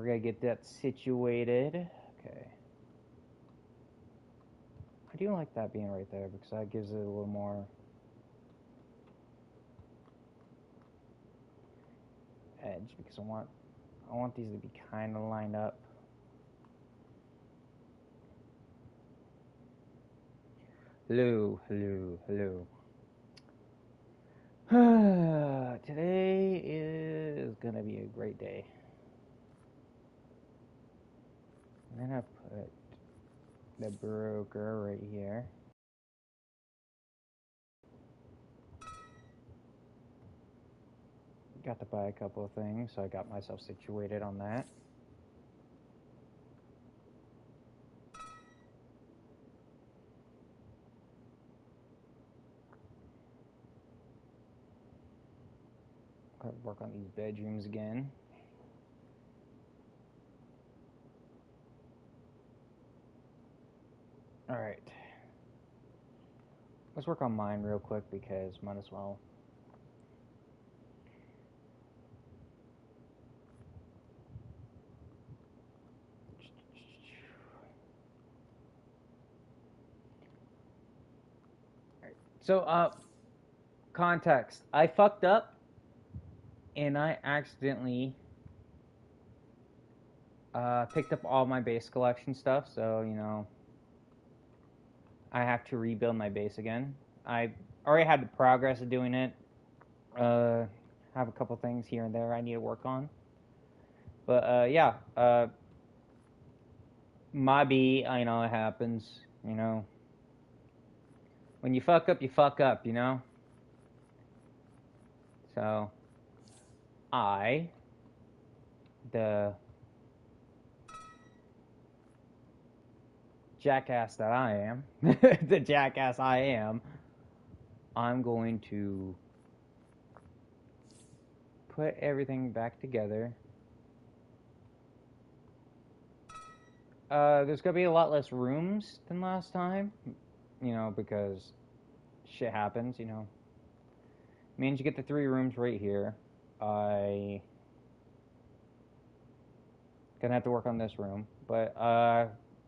we're gonna get that situated. Okay. I do like that being right there because that gives it a little more edge, because I want these to be kind of lined up. Hello. Today is gonna be a great day. I'm gonna put the broker right here. Got to buy a couple of things, so I got myself situated on that. Gotta work on these bedrooms again. Alright. Let's work on mine real quick because might as well. Alright. So, context. I fucked up and I accidentally picked up all my base collection stuff, so, you know, I have to rebuild my base again. I already had the progress of doing it. Have a couple things here and there I need to work on. But, yeah. Maybe, you know, it happens, you know. When you fuck up, you know. So, the jackass that I am, I'm going to put everything back together. There's gonna be a lot less rooms than last time, you know, because shit happens, you know. Means you get the 3 rooms right here. I gonna have to work on this room, but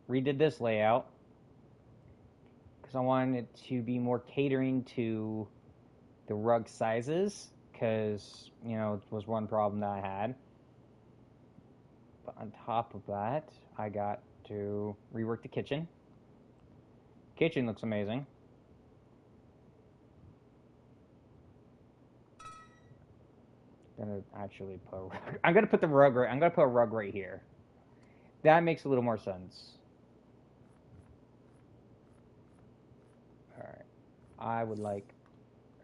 redid this layout because I wanted it to be more catering to the rug sizes, because, you know, it was one problem that I had. But on top of that, I got to rework the kitchen. Kitchen looks amazing. Gonna actually put a rug. I'm gonna put a rug right here. That makes a little more sense. Alright. I would like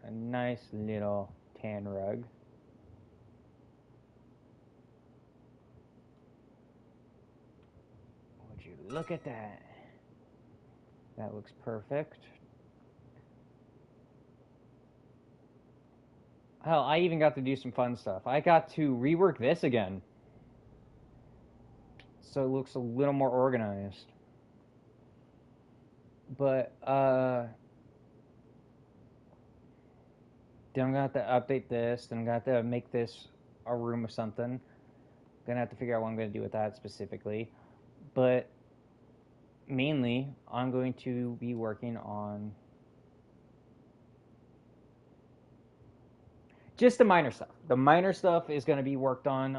a nice little tan rug. Would you look at that? That looks perfect. Hell, I even got to do some fun stuff. I got to rework this again, so it looks a little more organized. But, then I'm gonna have to update this, then I'm gonna have to make this a room of something. Gonna have to figure out what I'm gonna do with that specifically. But mainly, I'm going to be working on just the minor stuff. The minor stuff is gonna be worked on,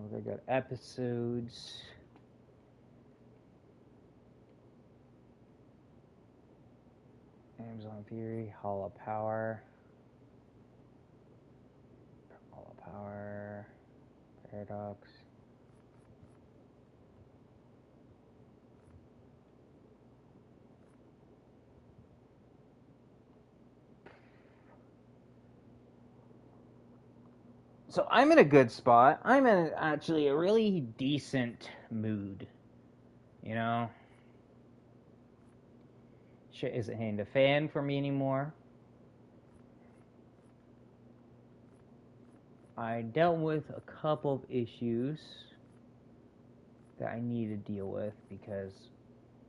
we're gonna go episodes. Amazon Fury, Hollow Power, Paradox. So I'm in a good spot. I'm in actually a really decent mood. You know? Shit isn't hitting the fan for me anymore. I dealt with a couple of issues that I need to deal with because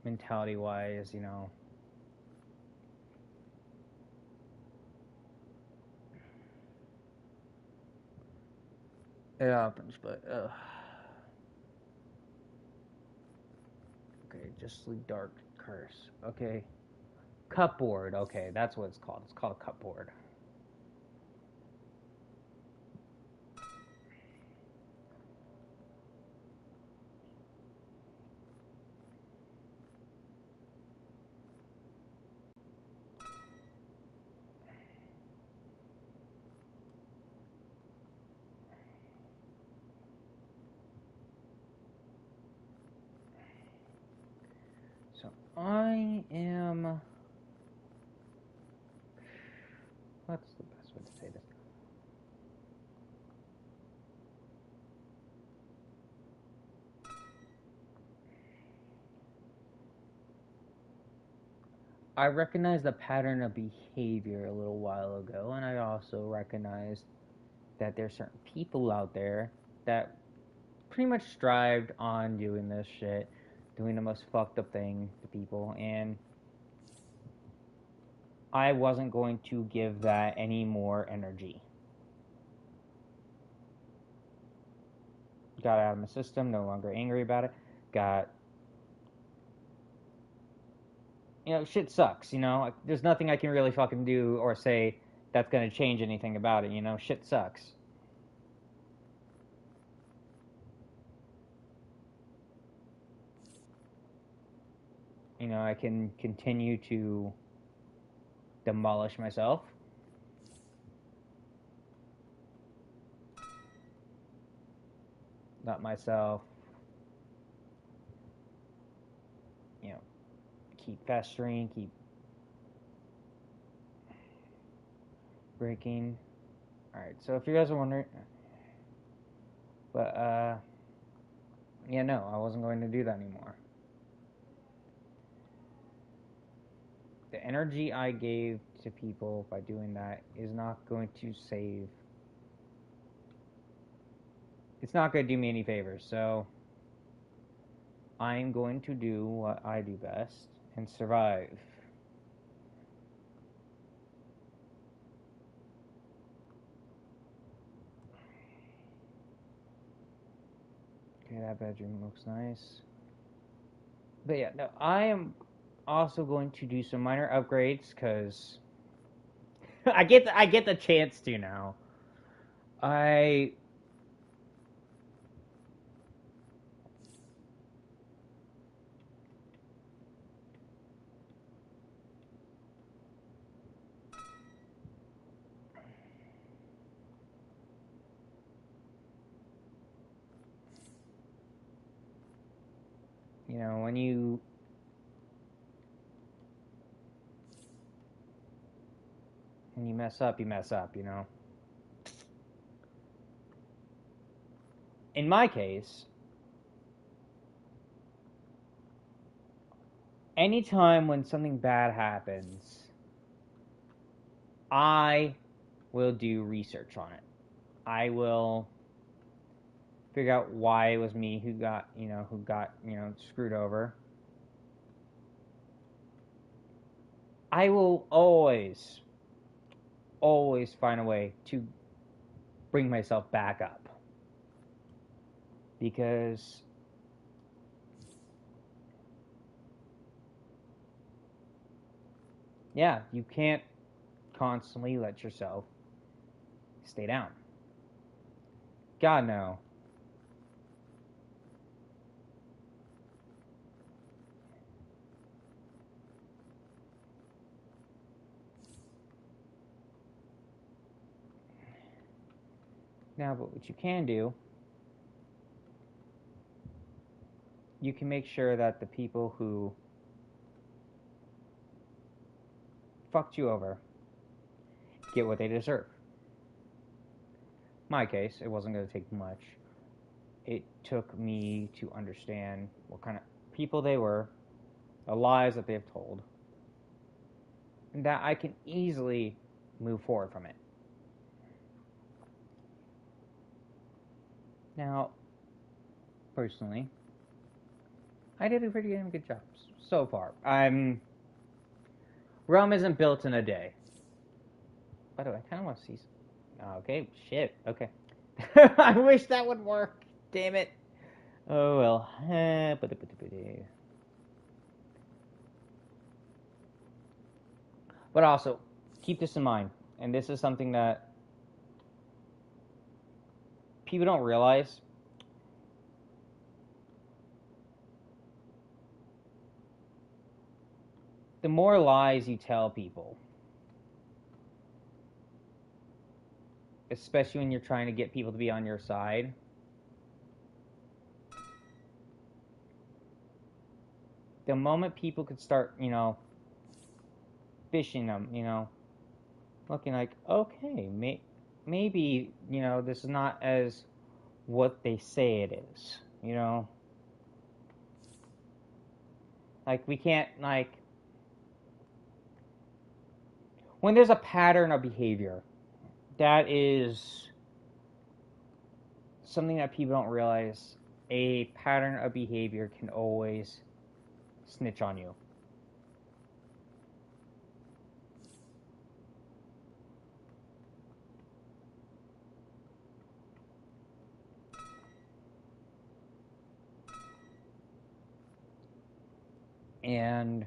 mentality-wise, it happens, but okay, just the dark curse. Okay, cupboard. Okay, that's what it's called. It's called a cupboard. So I am. What's the best way to say this? I recognized the pattern of behavior a little while ago, and I also recognized that there's certain people out there that pretty much strived on doing this shit, doing the most fucked up thing to people, and I wasn't going to give that any more energy. Got it out of my system, no longer angry about it. Shit sucks, There's nothing I can really fucking do or say that's gonna change anything about it, Shit sucks. I can continue to demolish myself. Let myself, keep festering, keep breaking. Alright, so if you guys are wondering, but, yeah, no, I wasn't going to do that anymore. The energy I gave to people by doing that is not going to save. It's not going to do me any favors, so I'm going to do what I do best and survive. Okay, that bedroom looks nice. But yeah, no, I am also going to do some minor upgrades because I get the chance to now. I when you mess up, you mess up, In my case, anytime when something bad happens, I will do research on it. I will figure out why it was me who got screwed over. I will always find a way to bring myself back up. Because yeah, you can't constantly let yourself stay down. God, no. Now, but what you can do, you can make sure that the people who fucked you over get what they deserve. My case, it wasn't going to take much. It took me to understand what kind of people they were, the lies that they've told, and that I can easily move forward from it. Now, personally, I did a pretty damn good job so far. Rome isn't built in a day. By the way, I kind of want to see. Okay, shit. Okay. I wish that would work. Damn it. Oh well. But also, keep this in mind, and this is something that people don't realize. The more lies you tell people, especially when you're trying to get people to be on your side, the moment people could start, fishing them, looking like, okay, maybe, this is not as what they say it is, Like, we can't, like, when there's a pattern of behavior, that is something that people don't realize. A pattern of behavior can always snitch on you. And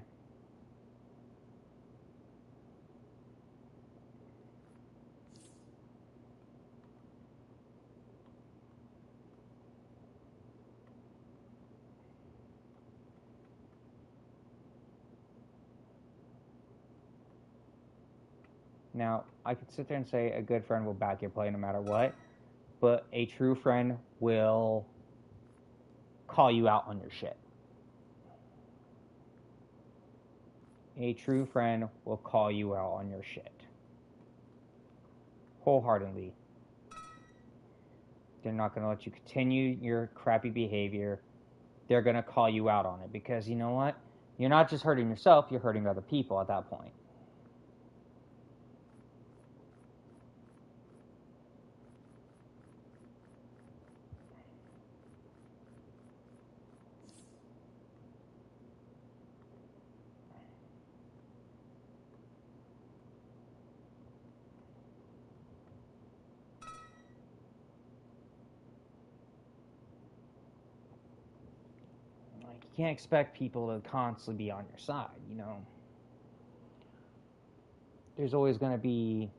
now, I could sit there and say a good friend will back your play no matter what, but a true friend will call you out on your shit. A true friend will call you out on your shit. Wholeheartedly. They're not going to let you continue your crappy behavior. They're going to call you out on it because you know what? You're not just hurting yourself, you're hurting other people at that point. Like, you can't expect people to constantly be on your side, There's always going to be.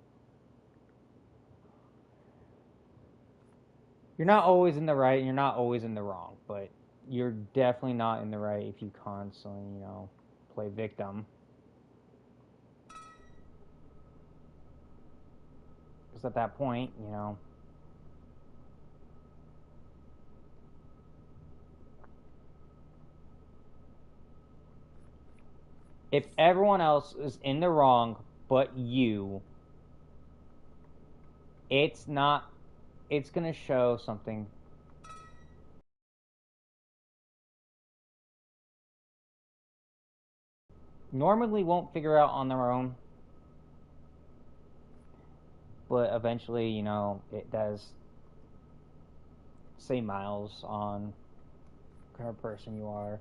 You're not always in the right and you're not always in the wrong, but you're definitely not in the right if you constantly, play victim. Because at that point, if everyone else is in the wrong but you, it's not, it's going to show something. Normally won't figure out on their own, but eventually, it does say miles on what kind of person you are.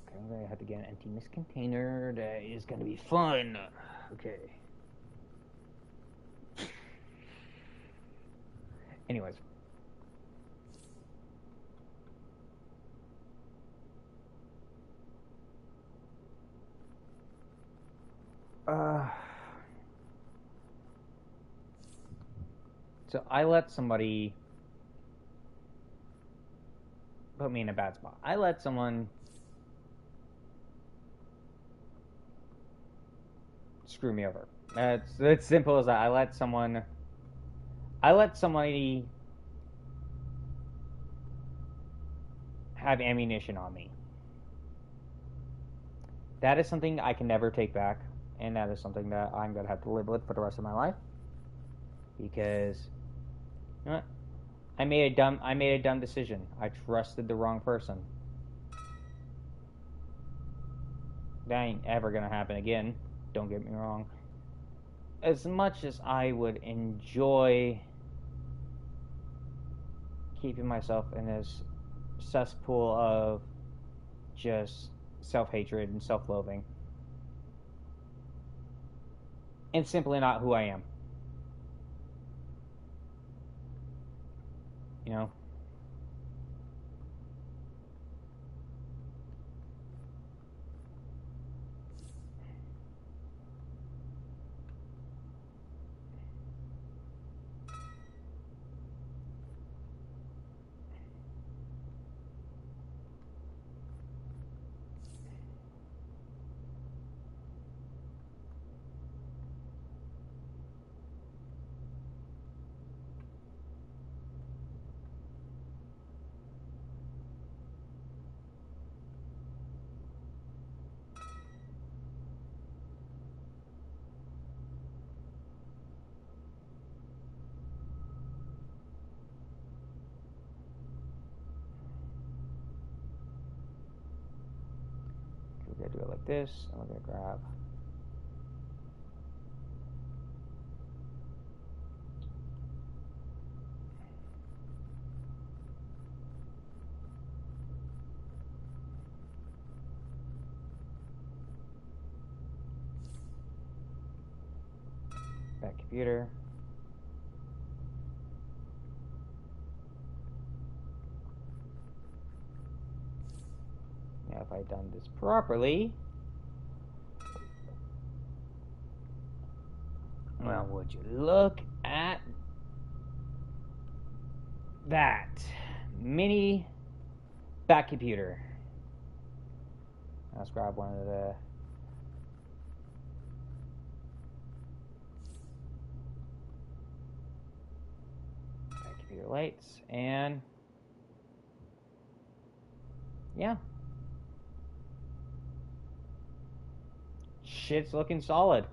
Okay, I'm gonna have to get an empty mist container. That is gonna be fun. Okay. Anyways. So I let somebody put me in a bad spot. I let someone screw me over. It's simple as that. I let somebody have ammunition on me. That is something I can never take back, and that is something that I'm gonna have to live with for the rest of my life. Because you know what? I made a dumb decision. I trusted the wrong person. That ain't ever gonna happen again. Don't get me wrong. As much as I would enjoy keeping myself in this cesspool of just self-hatred and self-loathing, and simply not who I am. You know? We're gonna do it like this, and we're gonna grab that computer. Now, if I'd done this properly, well, would you look at that mini back computer? Let's grab one of the back computer lights, and yeah, shit's looking solid.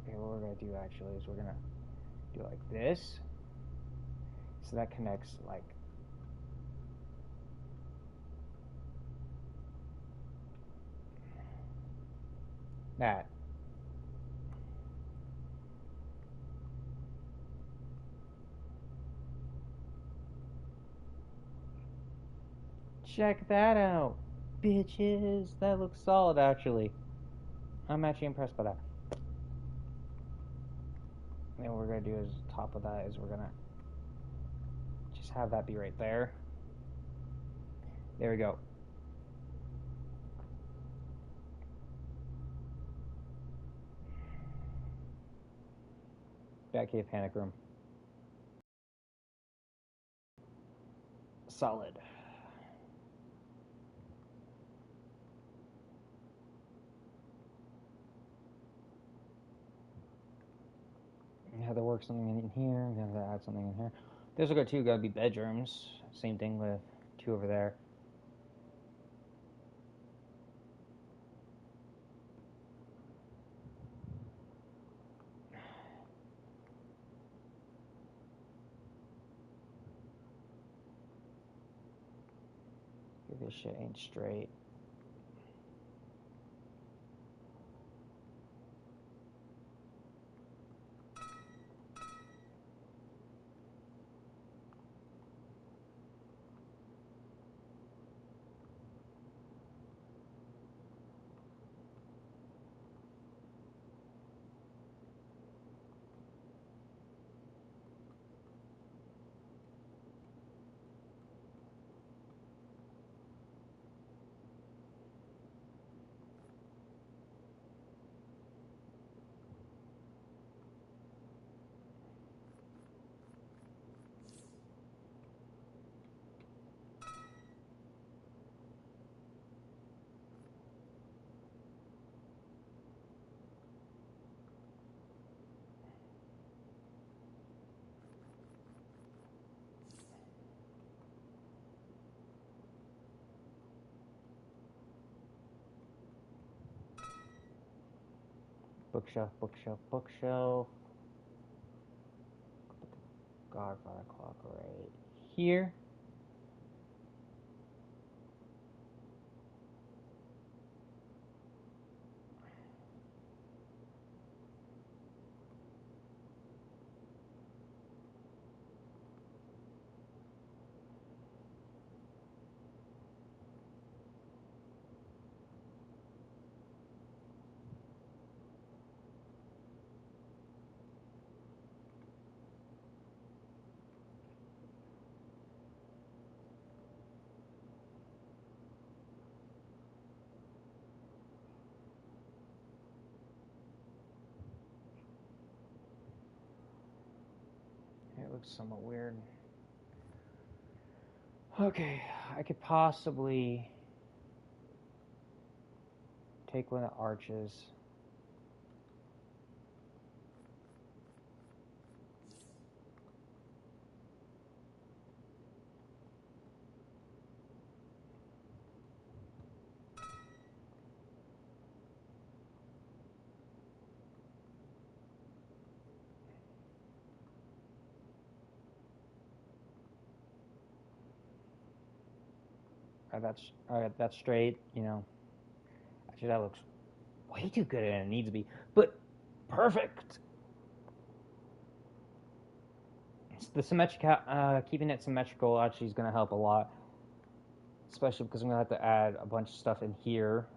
Okay, what we're gonna do actually is we're gonna do like this, so that connects like that. Check that out, bitches. That looks solid, actually. I'm actually impressed by that. And what we're gonna do is top of that is we're gonna just have that be right there. There we go. Batcave panic room. Solid. You have to work something in here. You have to add something in here. Those are good too. Gotta be bedrooms. Same thing with two over there. This shit ain't straight. bookshelf, bookshelf, bookshelf. Godfather clock right here. It looks somewhat weird. Okay, I could possibly take one of the arches. That's straight, you know. Actually, that looks way too good and it needs to be. But perfect. It's the keeping it symmetrical actually is going to help a lot. Especially because I'm going to have to add a bunch of stuff in here,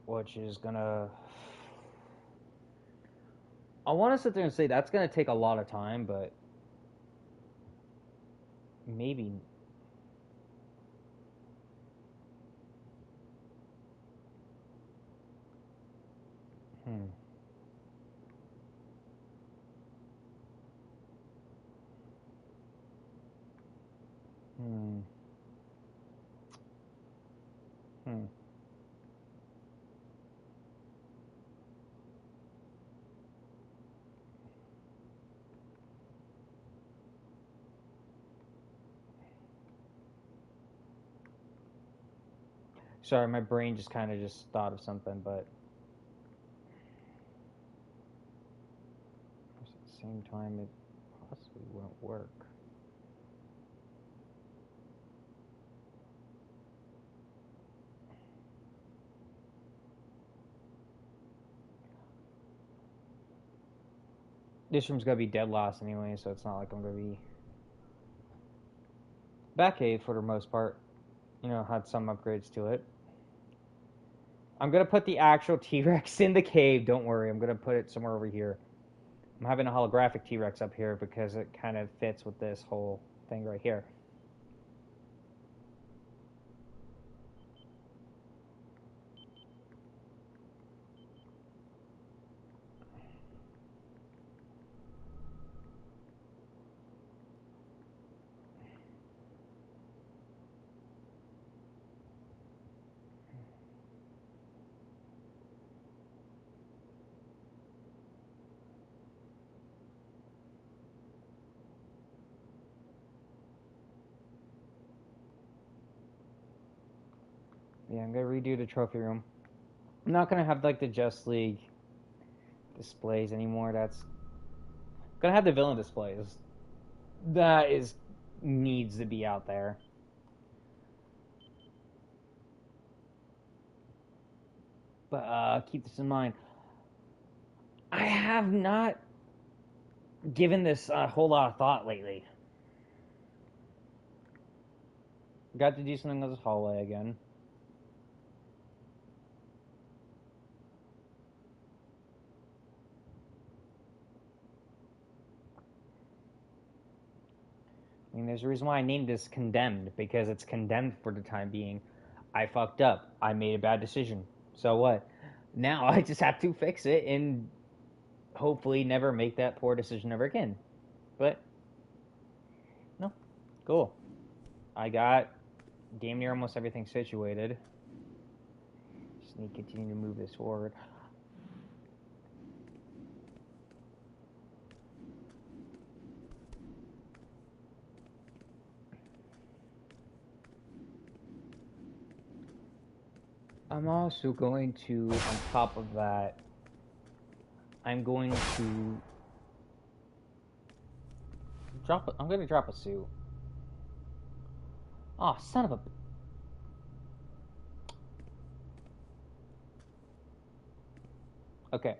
which is going to... I want to sit there and say that's going to take a lot of time, but maybe... Hmm. Hmm. Hmm. Sorry, my brain just kind of just thought of something, but at the same time, it possibly won't work. This room's gonna be dead last anyway, so it's not like I'm gonna be Batcave for the most part. You know, had some upgrades to it. I'm gonna put the actual T-Rex in the cave. Don't worry, I'm gonna put it somewhere over here. I'm having a holographic T-Rex up here because it kind of fits with this whole thing right here. Yeah, I'm gonna redo the trophy room. I'm not gonna have like the Just League displays anymore. That's gonna have the villain displays. That is needs to be out there. But keep this in mind. I have not given this a whole lot of thought lately. Got to do something in this hallway again. I mean, there's a reason why I named this Condemned, because it's condemned for the time being. I fucked up. I made a bad decision. So what? Now I just have to fix it and hopefully never make that poor decision ever again. But, no. Cool. I got damn near almost everything situated. Just need to continue to move this forward. I'm also going to, on top of that, I'm going to I'm going to drop a suit. Oh, son of a... Okay.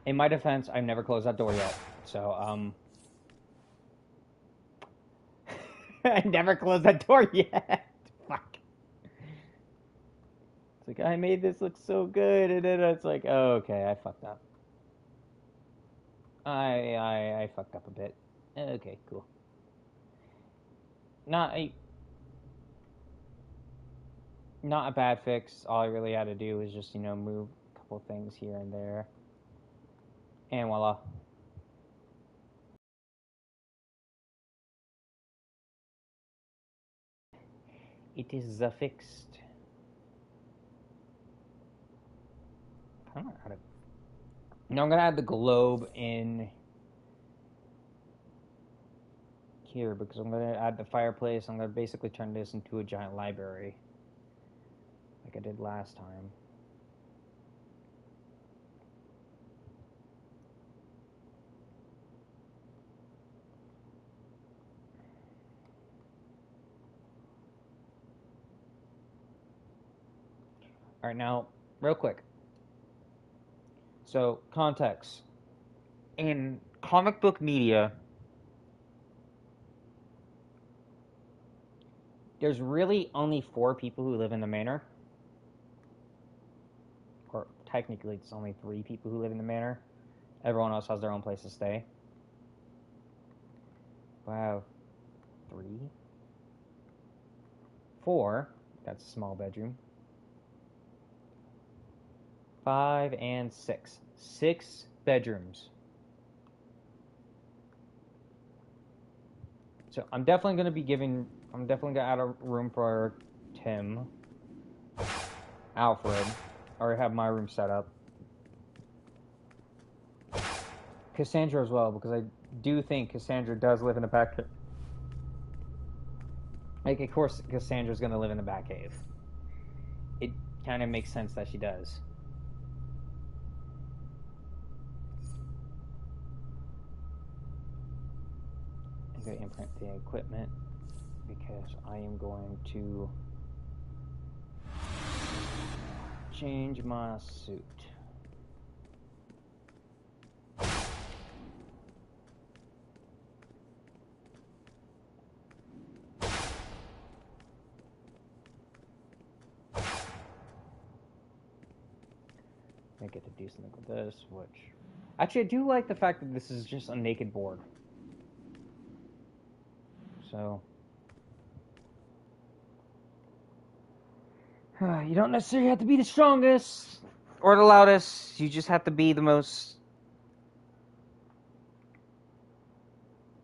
In my defense, I've never closed that door yet. So, I never closed that door yet. Fuck. It's like, I made this look so good, and then it's like, oh, okay, I fucked up. I fucked up a bit. Okay, cool. Not a not a bad fix. All I really had to do was just, move a couple things here and there. And voila. It is fixed. I don't know how to... Now I'm gonna add the globe in here because I'm gonna add the fireplace. I'm gonna basically turn this into a giant library, like I did last time. All right, now, real quick. So, context. In comic book media, there's really only 4 people who live in the manor. Or technically, it's only 3 people who live in the manor. Everyone else has their own place to stay. Wow. 3? 4. That's a small bedroom. 5 and 6. 6 bedrooms. So I'm definitely going to add a room for Tim, Alfred, or have my room set up. Cassandra as well, because I do think Cassandra does live in the back. Like, of course, Cassandra's going to live in the back cave. It kind of makes sense that she does. I'm going to imprint the equipment because I am going to change my suit. I get to do something with this, which... Actually, I do like the fact that this is just a naked board. So... you don't necessarily have to be the strongest or the loudest. You just have to be the most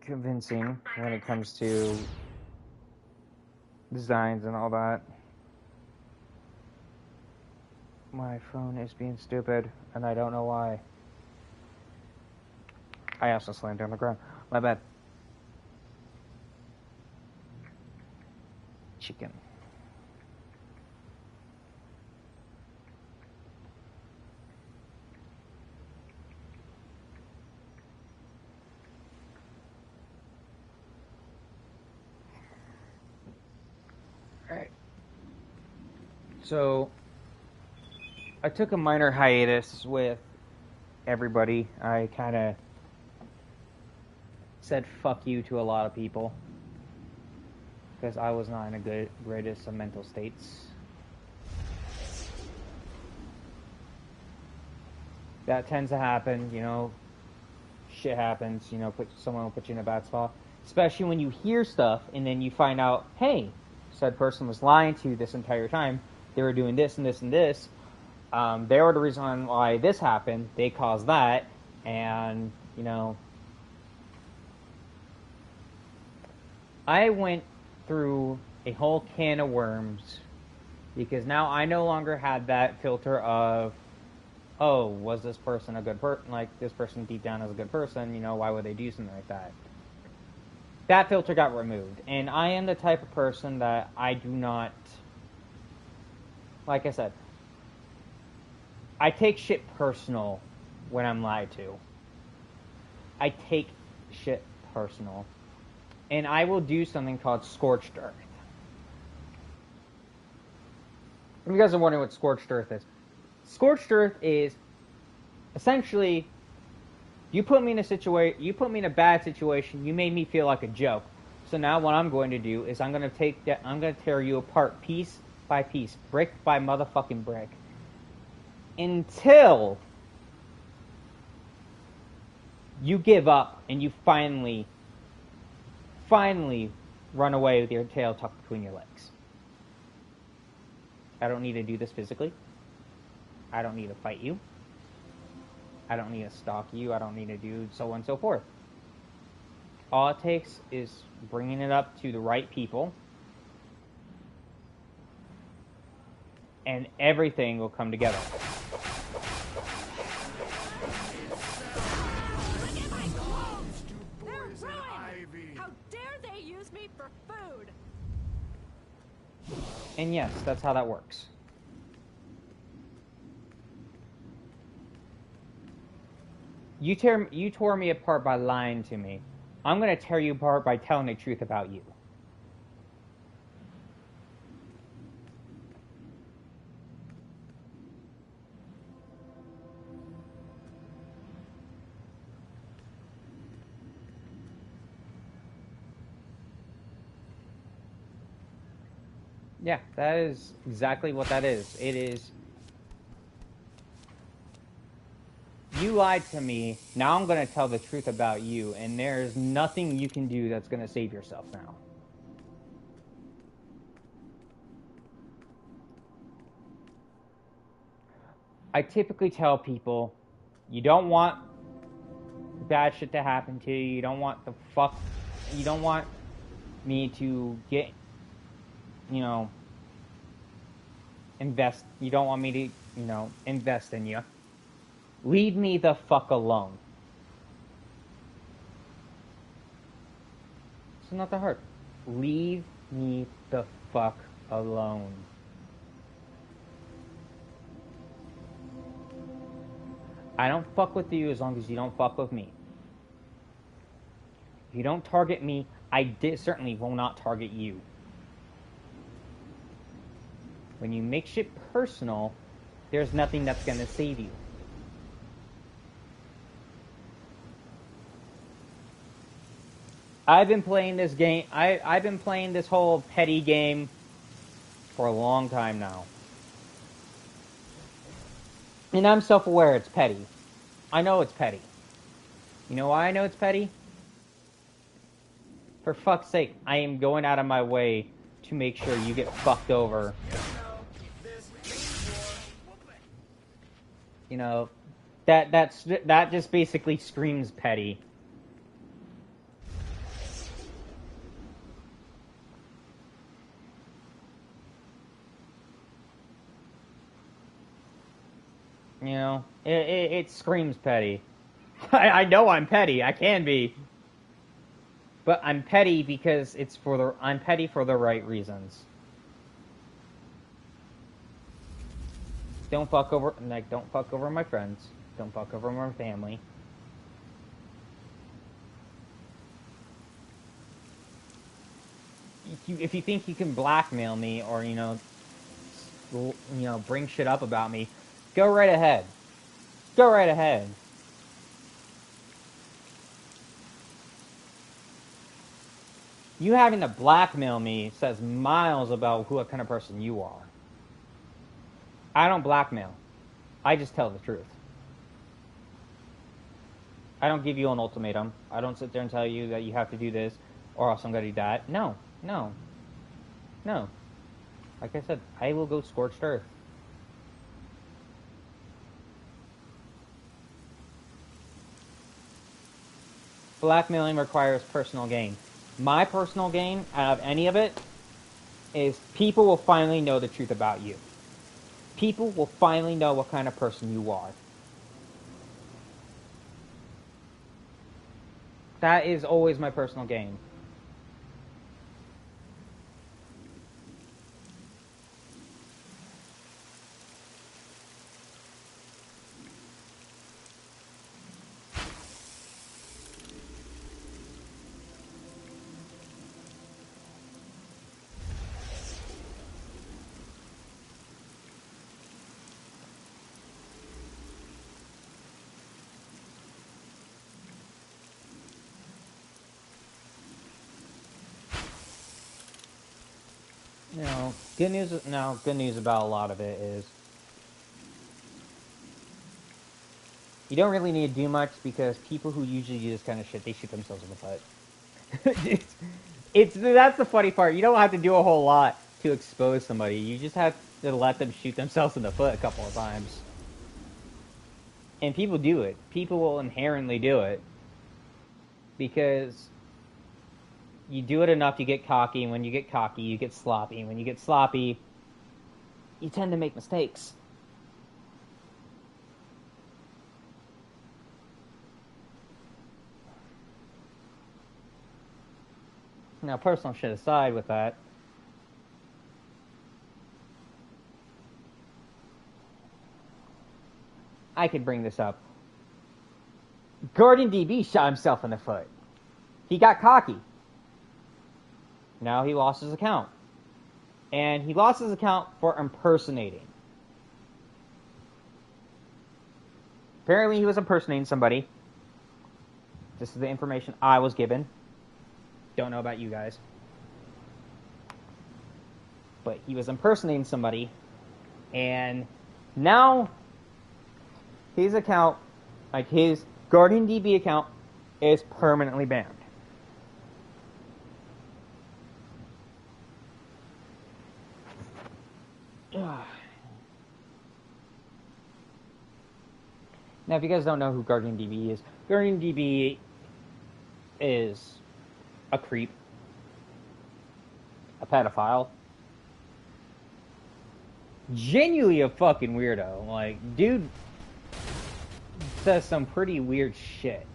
convincing when it comes to designs and all that. My phone is being stupid, and I don't know why. I also slammed on the ground. My bad. Chicken. Alright. So, I took a minor hiatus with everybody. I kind of said fuck you to a lot of people because I was not in a greatest of mental states. That tends to happen, shit happens, someone will put you in a bad spot. Especially when you hear stuff and then you find out, hey, said person was lying to you this entire time. They were doing this and this and this. They were the reason why this happened. They caused that. And, I went through a whole can of worms because now I no longer had that filter of, oh, was this person a good person? Like, this person deep down is a good person, why would they do something like that? That filter got removed. And I am the type of person that I do not like I said, I take shit personal when I'm lied to. I take shit personal. And I will do something called scorched earth. If you guys are wondering what scorched earth is, scorched earth is essentially you put me in a bad situation, you made me feel like a joke. So now what I'm going to do is I'm going to tear you apart piece by piece, brick by motherfucking brick, until you give up and you finally run away with your tail tucked between your legs. I don't need to do this physically. I don't need to fight you. I don't need to stalk you. I don't need to do so on and so forth. All it takes is bringing it up to the right people, and everything will come together. They're ruined! How dare they use me for food? And yes, that's how that works. You tore me apart by lying to me. I'm going to tear you apart by telling the truth about you. Yeah, that is exactly what that is. It is, you lied to me, now I'm going to tell the truth about you, and there's nothing you can do that's going to save yourself now. I typically tell people, you don't want bad shit to happen to you, you don't want me to get, you don't want me to, invest in you. Leave me the fuck alone. It's not that hard. Leave me the fuck alone. I don't fuck with you as long as you don't fuck with me. If you don't target me, I certainly will not target you. When you make shit personal, there's nothing that's gonna save you. I've been playing this game. I've been playing this whole petty game for a long time now. And I'm self-aware it's petty. I know it's petty. You know why I know it's petty? For fuck's sake, I am going out of my way to make sure you get fucked over. That just basically screams petty. It screams petty. I know I'm petty. I can be. But I'm petty because I'm petty for the right reasons. Don't fuck over my friends. Don't fuck over my family. If you think you can blackmail me or, bring shit up about me, go right ahead. Go right ahead. You having to blackmail me says miles about what kind of person you are. I don't blackmail. I just tell the truth. I don't give you an ultimatum. I don't sit there and tell you that you have to do this or else I'm going to do that. No. Like I said, I will go scorched earth. Blackmailing requires personal gain. My personal gain out of any of it is people will finally know the truth about you. People will finally know what kind of person you are. That is always my personal gain. You know, good news. No, good news about a lot of it is you don't really need to do much because people who usually do this kind of shit, they shoot themselves in the foot. it's that's the funny part. You don't have to do a whole lot to expose somebody. You just have to let them shoot themselves in the foot a couple of times. And people do it. People will inherently do it because you do it enough, you get cocky, and when you get cocky, you get sloppy, and when you get sloppy, you tend to make mistakes. Now, personal shit aside with that, I could bring this up. Gordon DB shot himself in the foot. He got cocky. Now he lost his account. And he lost his account for impersonating. Apparently he was impersonating somebody. This is the information I was given. Don't know about you guys. But he was impersonating somebody. And now his account, like his Guardian DB account, is permanently banned. Now, if you guys don't know who Guardian DB is, Guardian DB is a creep, a pedophile, genuinely a fucking weirdo. Like, dude says some pretty weird shit.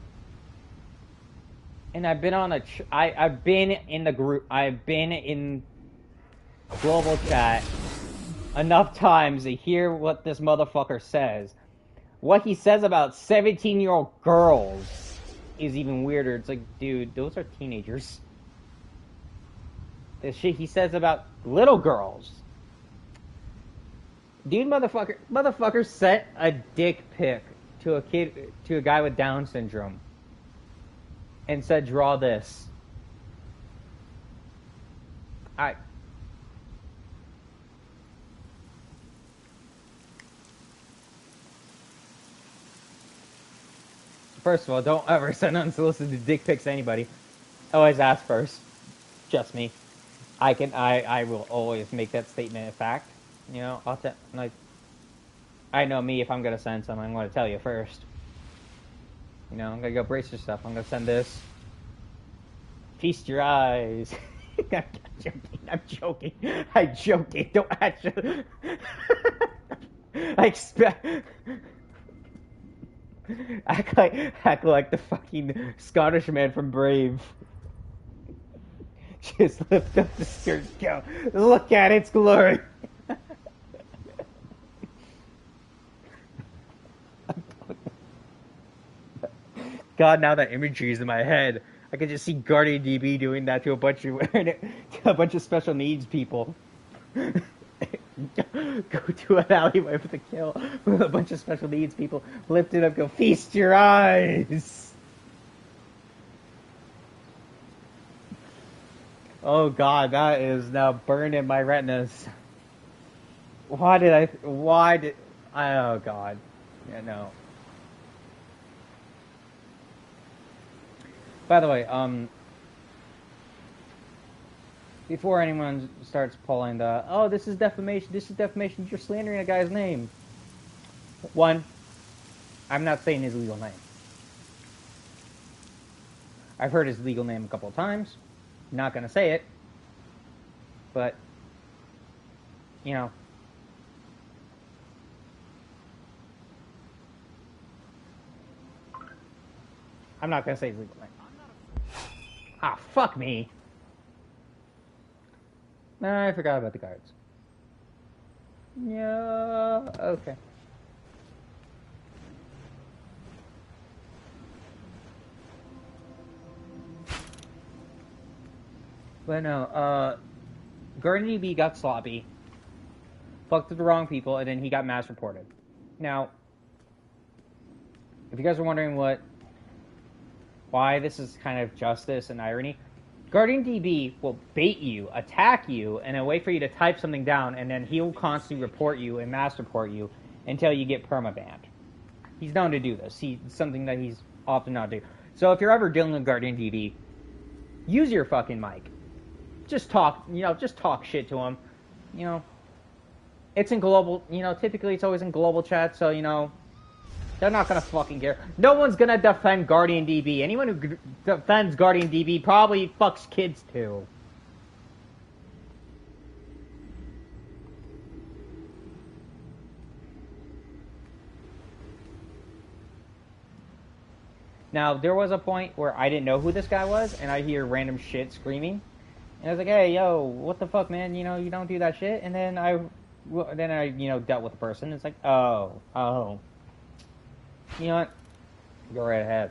And I've been on I've been in the group, I've been in global chat enough times to hear what this motherfucker says. What he says about 17-year-old girls is even weirder. It's like, dude, those are teenagers. The shit he says about little girls. Dude, motherfucker sent a dick pic to a guy with Down syndrome and said, draw this. First of all, don't ever send unsolicited dick pics to anybody. Always ask first. Just me. I will always make that statement a fact. You know, I know me, if I'm gonna send something, I'm gonna tell you first. You know, I'm gonna go brace yourself. I'm gonna send this. Feast your eyes. I'm joking. Don't actually. I expect. Act like the fucking Scottish man from Brave. Just lift up the skirt, go. Look at its glory. God, now that imagery is in my head. I can just see Guardian DB doing that to a bunch of special needs people. Go to an alleyway with a kill with a bunch of special needs people. Lift it up, go feast your eyes. Oh God, that is now burned in my retinas. Oh God. Yeah, no. By the way, before anyone starts pulling the, oh, this is defamation, you're slandering a guy's name. One, I'm not saying his legal name. I've heard his legal name a couple of times. Not gonna say it. But, you know. I'm not gonna say his legal name. Ah, fuck me. Nah, I forgot about the cards. Yeah, okay. But no, Guardian DB got sloppy, fucked with the wrong people, and then he got mass reported. Now, if you guys are wondering why this is kind of justice and irony, Guardian DB will bait you, attack you, and then wait for you to type something down, and then he'll constantly report you and mass report you until you get permabanned. He's known to do this. It's something that he's often not do. So if you're ever dealing with Guardian DB, use your fucking mic. Just talk, just talk shit to him. It's in global, typically it's always in global chat, so, they're not gonna fucking care. No one's gonna defend Guardian DB. Anyone who defends Guardian DB probably fucks kids too. Now, there was a point where I didn't know who this guy was, and I hear random shit screaming. And I was like, hey, yo, what the fuck, man? You don't do that shit. And then I dealt with the person. It's like, oh. You know what? Go right ahead.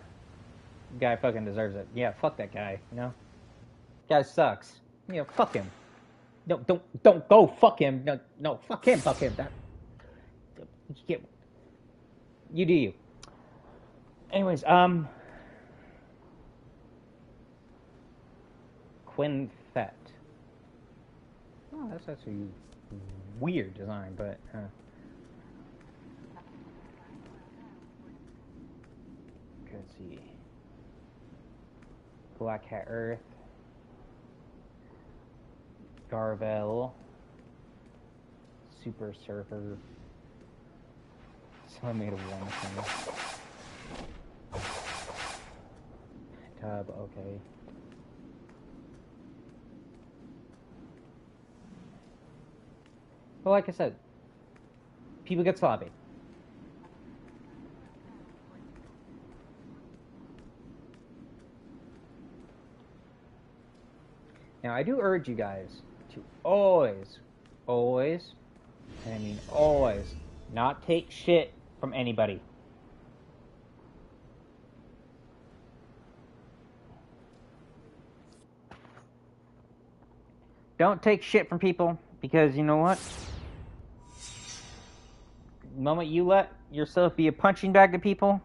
The guy fucking deserves it. Yeah, fuck that guy, Guy sucks. Fuck him. No, don't go fuck him. No, fuck him. You do you. Anyways, Quinfet. Oh, that's actually weird design, but let's see. Black Hat Earth. Garvel. Super Surfer. So I made a one thing. Tub, okay. But like I said, people get sloppy. Now, I do urge you guys to always, and I mean always, not take shit from anybody. Don't take shit from people, because you know what? The moment you let yourself be a punching bag to people,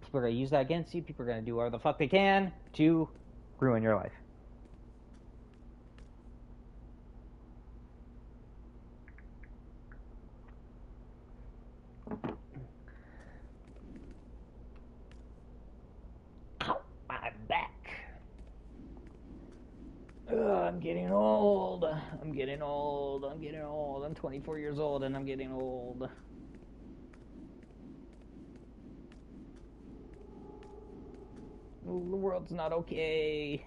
people are going to use that against you. People are going to do whatever the fuck they can to ruin your life. Ow, my back. I'm getting old. I'm 24 years old and I'm getting old. Ooh, the world's not okay.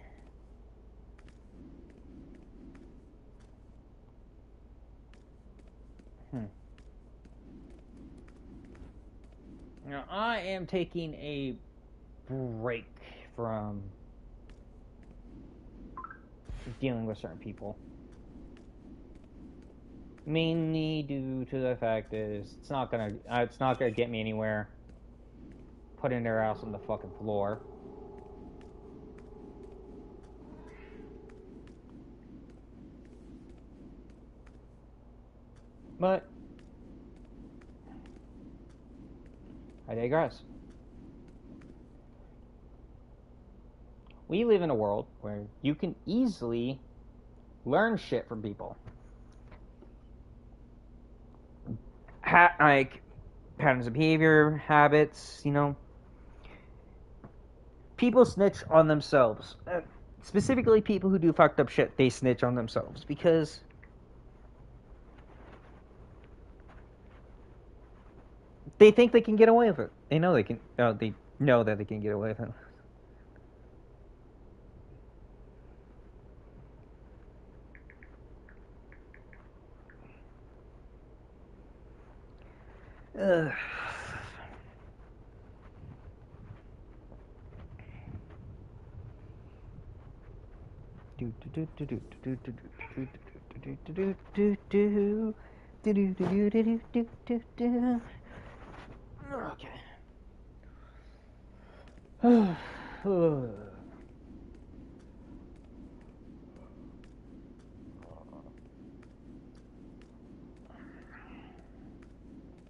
Now, I am taking a break from dealing with certain people. Mainly due to the fact is it's not gonna get me anywhere. Putting their ass on the fucking floor. But I digress. We live in a world where you can easily learn shit from people. Like patterns of behavior, habits, People snitch on themselves. Specifically, people who do fucked up shit, they snitch on themselves because they think they can get away with it. They know they can. They know that they can get away with it. Ugh. Okay.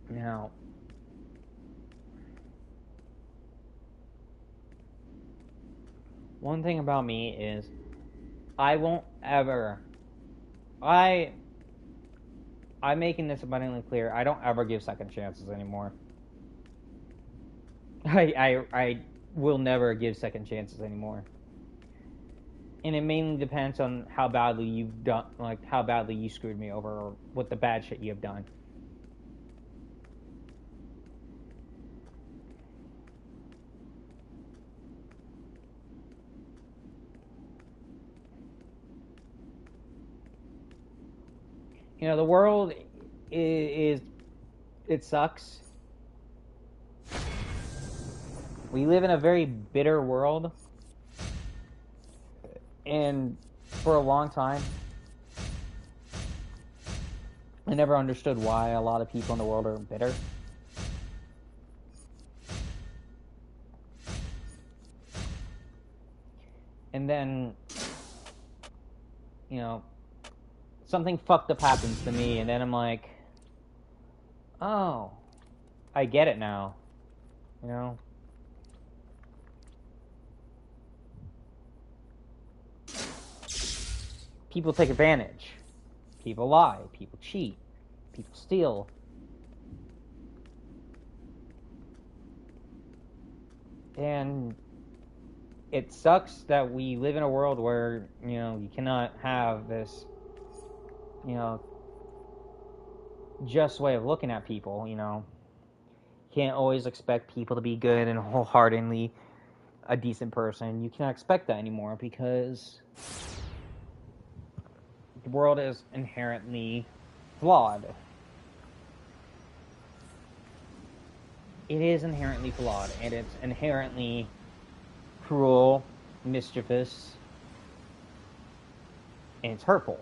Now, One thing about me is I won't ever. I'm making this abundantly clear. I don't ever give second chances anymore. I will never give second chances anymore. And it mainly depends on how badly you've done, like how badly you screwed me over, or what the bad shit you have done. You know, the world is it sucks. We live in a very bitter world, and for a long time, I never understood why a lot of people in the world are bitter. And then, you know, something fucked up happens to me, and then I'm like, oh, I get it now. You know? People take advantage. People lie. People cheat. People steal. And it sucks that we live in a world where, you know, you cannot have this, you know, just way of looking at people, you know. You can't always expect people to be good and wholeheartedly a decent person. You cannot expect that anymore because the world is inherently flawed. It is inherently flawed, and it's inherently cruel, mischievous, and it's hurtful.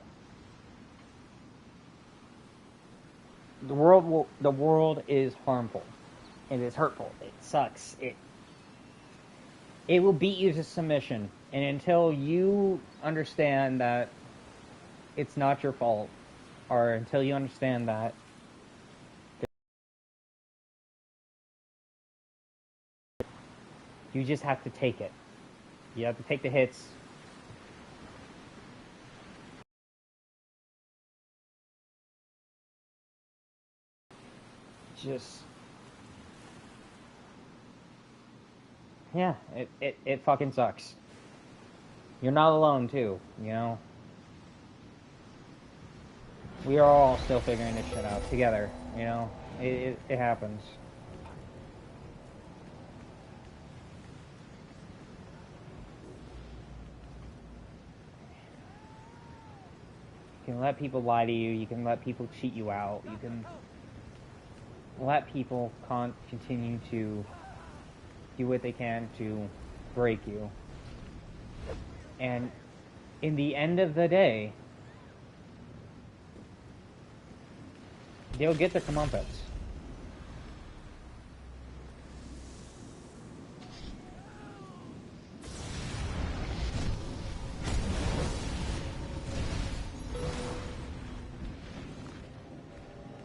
The world is harmful. It is hurtful. It sucks. It will beat you to submission, and until you understand that it's not your fault, or until you understand that you just have to take it. You have to take the hits. Just, yeah, it fucking sucks. You're not alone, too, you know? We are all still figuring this shit out together, you know? It happens. You can let people lie to you. You can let people cheat you out. You can let people continue to do what they can to break you. And in the end of the day, they'll get their comeuppance.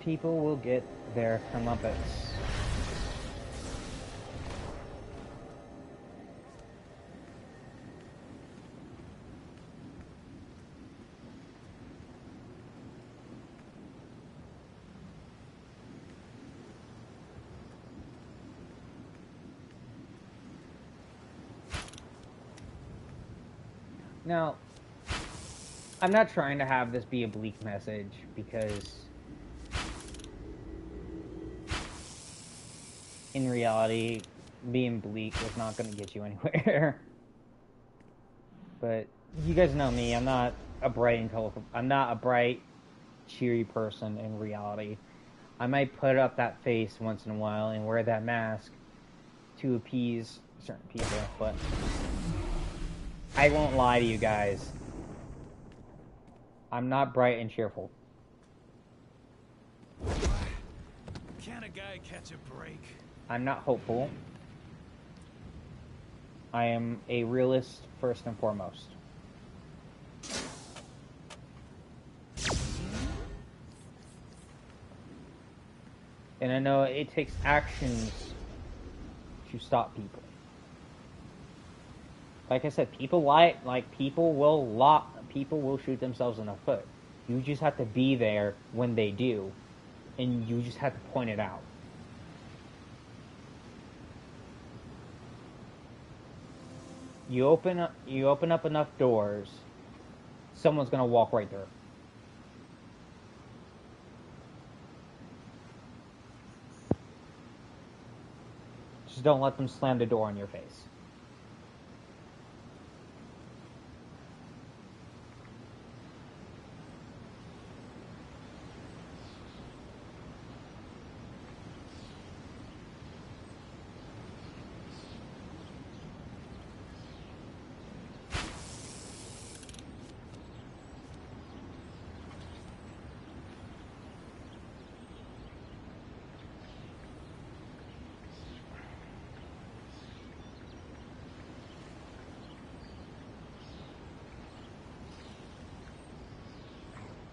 People will get their comeuppance. Now, I'm not trying to have this be a bleak message because in reality, being bleak is not going to get you anywhere. But you guys know me. I'm not a bright, cheery person in reality. I might put up that face once in a while and wear that mask to appease certain people, but I won't lie to you guys. I'm not bright and cheerful. Can a guy catch a break? I'm not hopeful. I am a realist first and foremost. And I know it takes actions to stop people. like I said, people will shoot themselves in the foot. You just have to be there when they do, and you just have to point it out. You open up enough doors, someone's gonna walk right through. Just don't let them slam the door in your face.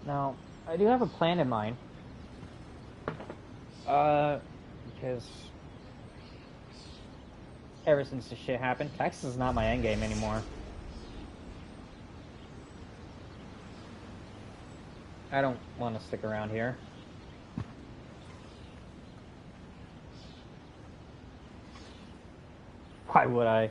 Now, I do have a plan in mind. Because ever since this shit happened, Texas is not my endgame anymore. I don't want to stick around here. Why would I?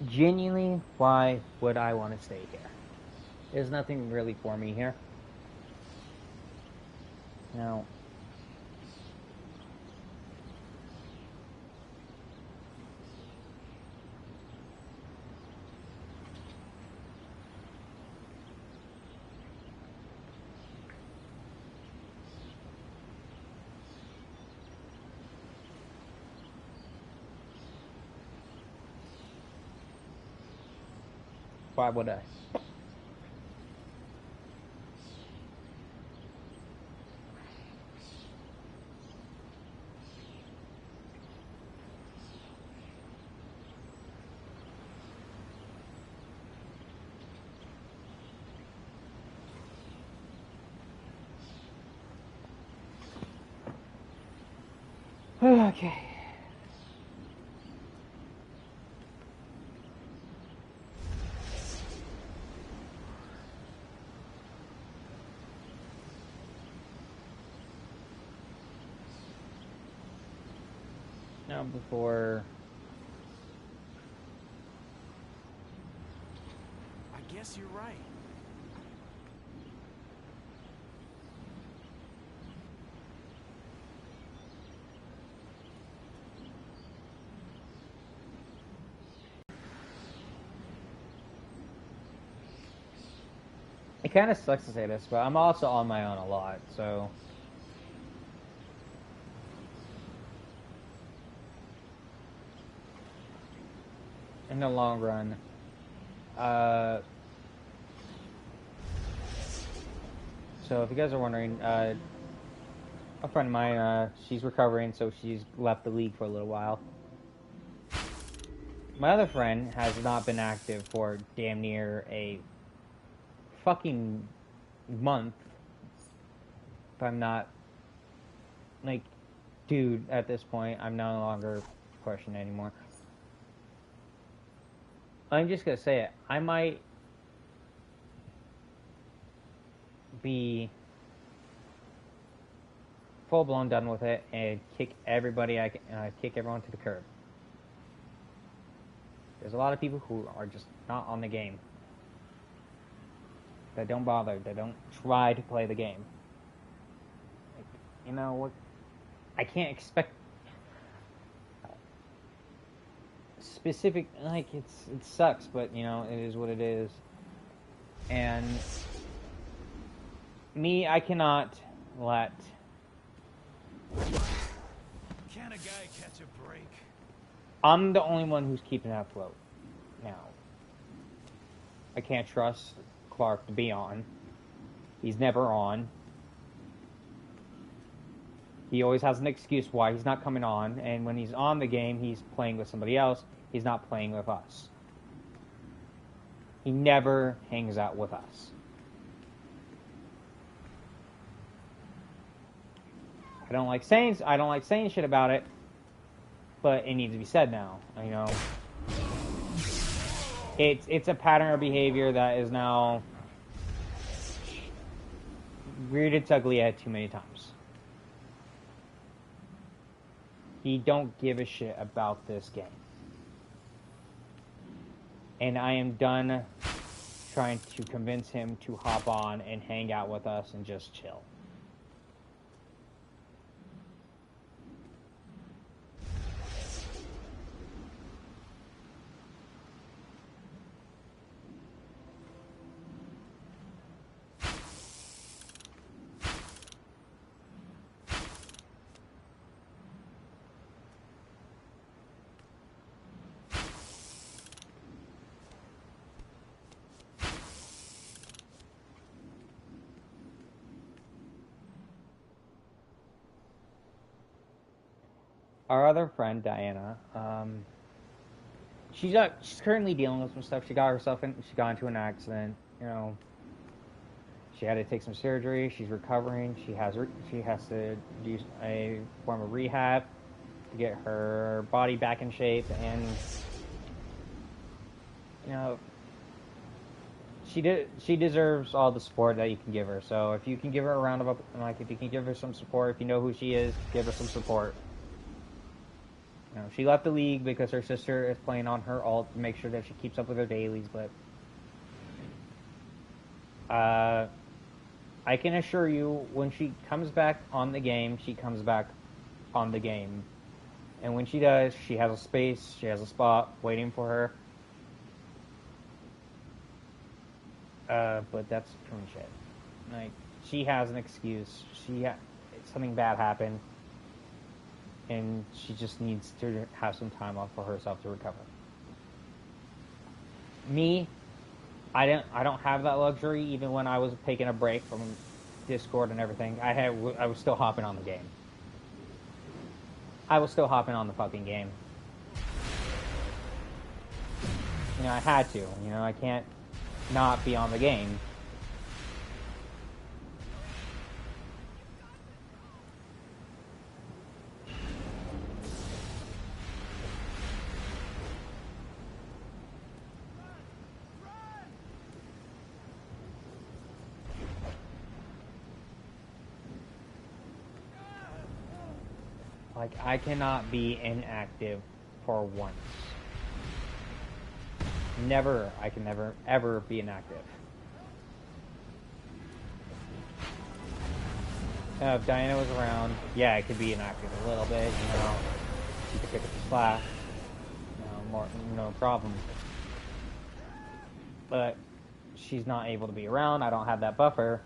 Genuinely, why would I want to stay here? There's nothing really for me here. Now, why would I? Okay. Now before... I guess you're right. It kind of sucks to say this, but I'm also on my own a lot, so... in the long run, so if you guys are wondering, a friend of mine, she's recovering, so she's left the league for a little while. My other friend has not been active for damn near a fucking month. If I'm not, like, dude, at this point, I'm no longer pushing anymore. I'm just gonna say it. I might be full blown done with it and kick everybody. Kick everyone to the curb. There's a lot of people who are just not on the game. That don't bother. That don't try to play the game. Like, you know what? I can't expect specific. Like it sucks, but you know it is what it is. And me, I cannot let. Can a guy catch a break? I'm the only one who's keeping it afloat now. I can't trust Clark to be on. He's never on. He always has an excuse why he's not coming on, and when he's on the game, he's playing with somebody else. He's not playing with us. He never hangs out with us. I don't like saying shit about it, but it needs to be said now. You know, it's a pattern of behavior that is now reared its ugly head too many times. He don't give a shit about this game. And I am done trying to convince him to hop on and hang out with us and just chill. Our other friend, Diana, she's currently dealing with some stuff. She got into an accident. You know, she had to take some surgery. She's recovering. She has to do a form of rehab to get her body back in shape, and you know, she deserves all the support that you can give her. So if you can give her a round of if you can give her some support, if you know who she is, give her some support. You know, she left the league because her sister is playing on her ult to make sure that she keeps up with her dailies, but I can assure you, when she comes back on the game, she comes back on the game. And when she does, she has a space, she has a spot waiting for her. But that's pretty much it. Like, she has an excuse. Something bad happened, and she just needs to have some time off for herself to recover. Me, I don't have that luxury. Even when I was taking a break from Discord and everything, I was still hopping on the game. I was still hopping on the fucking game. You know, I had to. You know, I can't not be on the game. Like, I cannot be inactive for once. I can never, ever be inactive. If Diana was around, yeah, I could be inactive a little bit, you know. She could pick up the slack. No problem. But she's not able to be around. I don't have that buffer.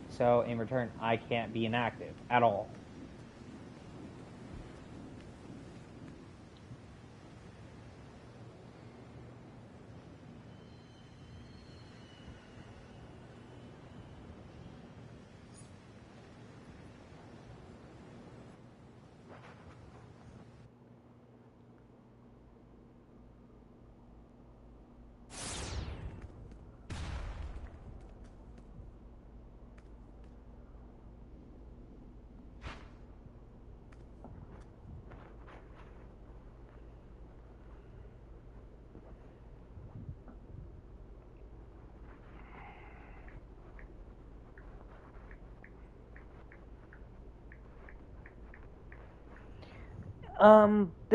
So, in return, I can't be inactive at all.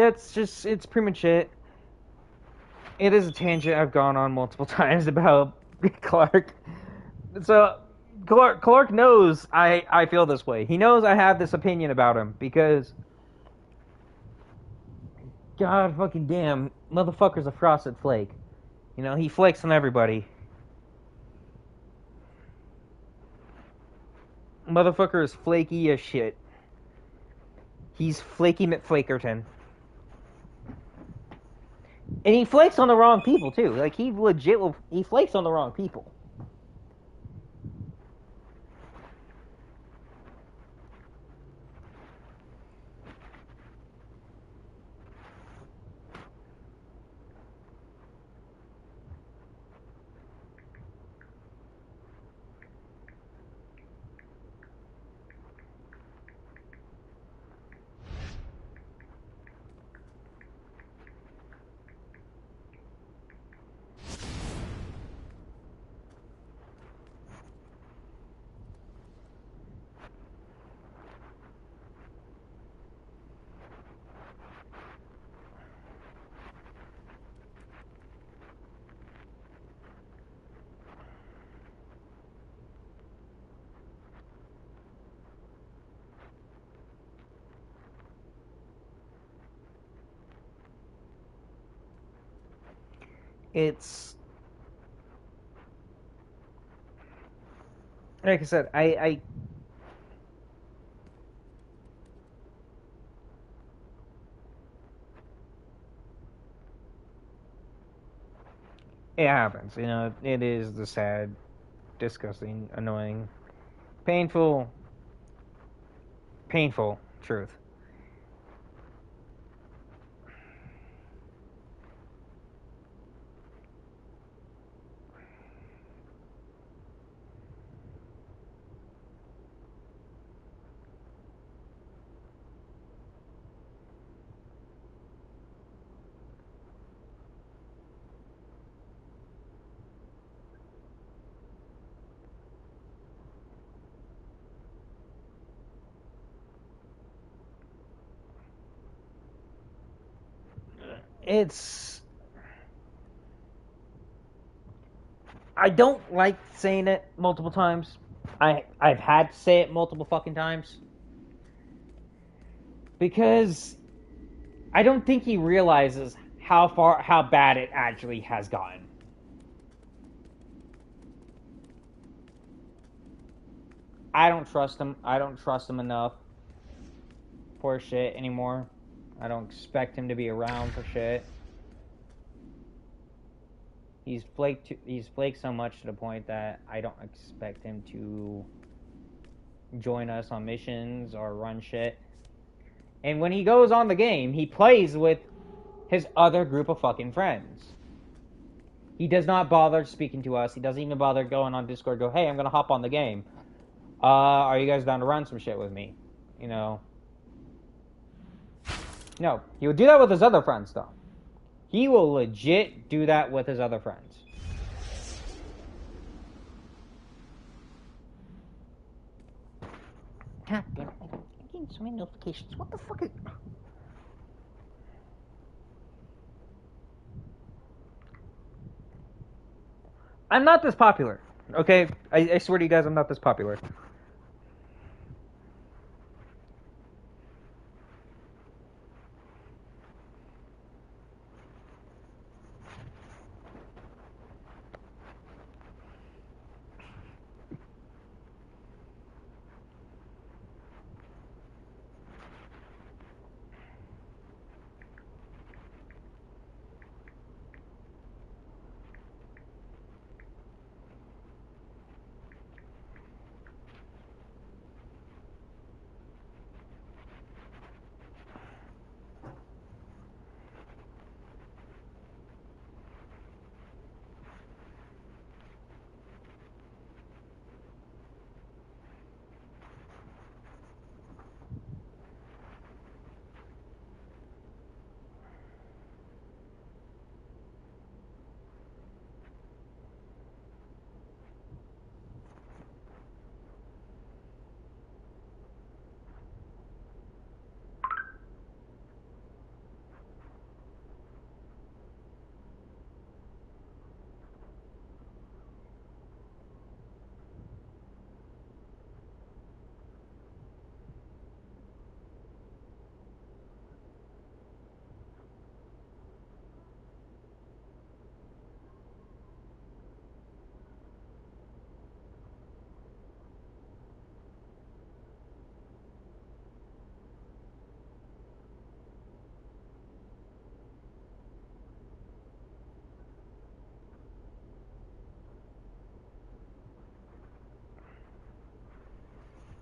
It's pretty much it. It is a tangent I've gone on multiple times about Clark. So, Clark knows I feel this way. He knows I have this opinion about him because, God fucking damn, motherfucker's a frosted flake. You know, he flakes on everybody. Motherfucker is flaky as shit. He's flaky McFlakerton. And he flakes on the wrong people, too. Like, he flakes on the wrong people. it's like I said, I it happens. You know, it is the sad, disgusting, annoying, painful, painful truth. It's I don't like saying it multiple times. I've had to say it multiple fucking times because I don't think he realizes how bad it actually has gotten. I don't trust him. I don't trust him enough for shit anymore. I don't expect him to be around for shit. He's flaked so much to the point that I don't expect him to join us on missions or run shit. And when he goes on the game, he plays with his other group of fucking friends. He does not bother speaking to us. He doesn't even bother going on Discord, go, hey, I'm gonna hop on the game. Are you guys down to run some shit with me? You know. No, he would do that with his other friends though. He will legit do that with his other friends. God damn it. I'm getting so many notifications. What the fuck is... I'm not this popular. Okay? I swear to you guys, I'm not this popular.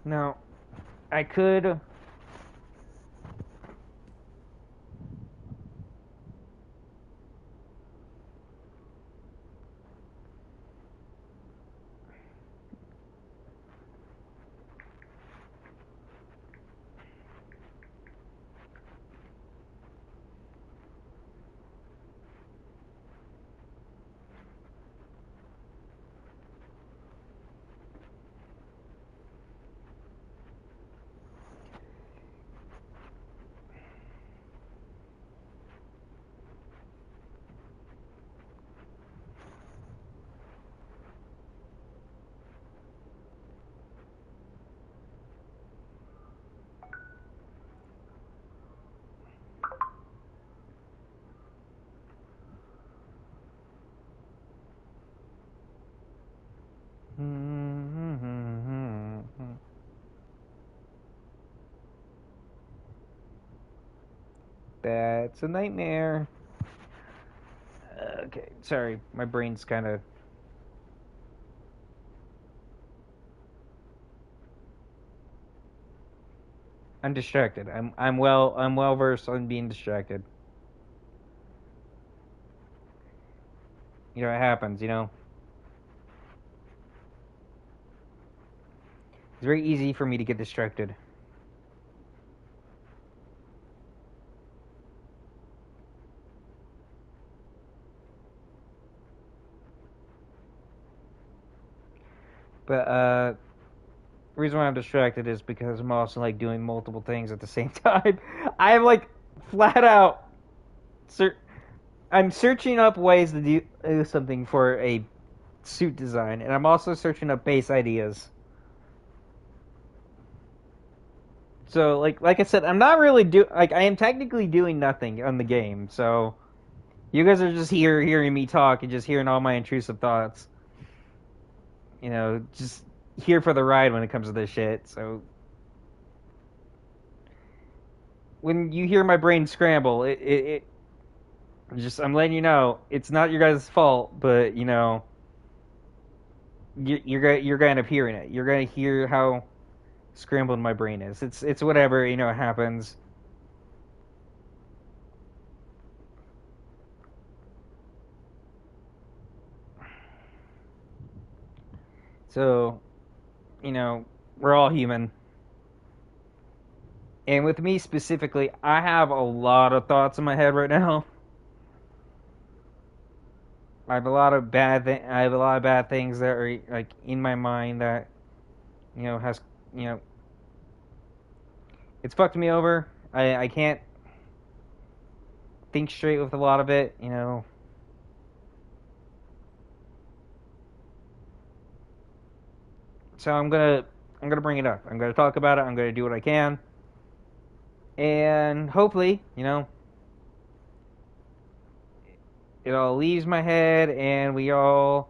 Now, I could... That's a nightmare. Okay, sorry, my brain's kind of. I'm distracted. I'm well versed on being distracted. You know, it happens. You know, it's very easy for me to get distracted. But the reason why I'm distracted is because I'm also like doing multiple things at the same time. I'm like flat out. I'm searching up ways to do something for a suit design, and I'm also searching up base ideas. So like I said, I'm not really I am technically doing nothing on the game. So you guys are just here hearing me talk and just hearing all my intrusive thoughts. You know, just here for the ride when it comes to this shit. So when you hear my brain scramble, it just I'm letting you know it's not your guys' fault, but you know you're gonna end up hearing it. You're gonna hear how scrambled my brain is. It's whatever, you know, it happens. So, you know, we're all human. And with me specifically, I have a lot of thoughts in my head right now. I have a lot of bad things that are like in my mind that you know has you know it's fucked me over. I can't think straight with a lot of it, you know. So I'm gonna bring it up. I'm gonna talk about it. I'm gonna do what I can, and hopefully, you know, it all leaves my head, and we all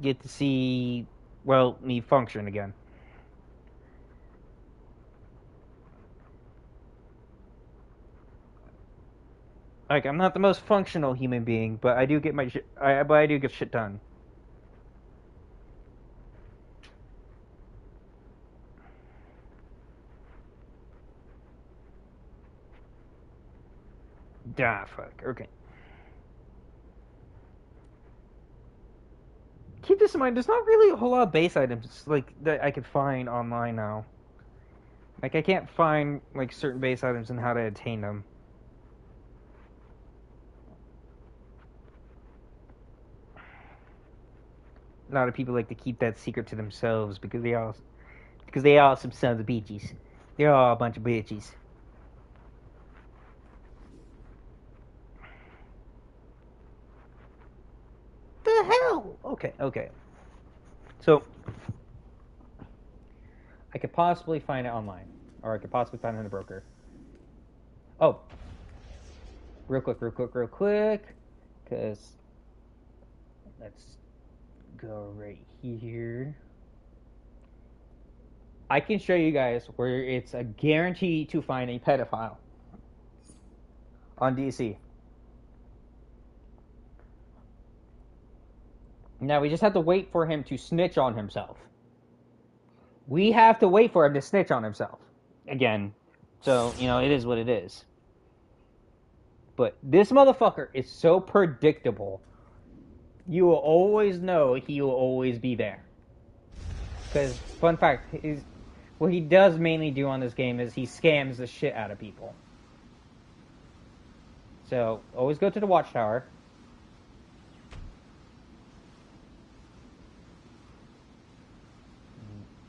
get to see, well, me function again. Like I'm not the most functional human being, but I do get my shit. But I do get shit done. Ah, fuck. Okay. Keep this in mind. There's not really a whole lot of base items like that I could find online now. Like I can't find like certain base items and how to attain them. A lot of people like to keep that secret to themselves because they all some sons of bitches. They're all a bunch of bitches. The hell? Okay, okay. So I could possibly find it online, or I could possibly find it in a broker. Oh, real quick, because let's go right here. I can show you guys where it's a guarantee to find a pedophile on DC. Now we just have to wait for him to snitch on himself. We have to wait for him to snitch on himself. Again, so, you know, it is what it is. But this motherfucker is so predictable. You will always know he will always be there. Because, fun fact, what he does mainly do on this game is he scams the shit out of people. So, always go to the watchtower.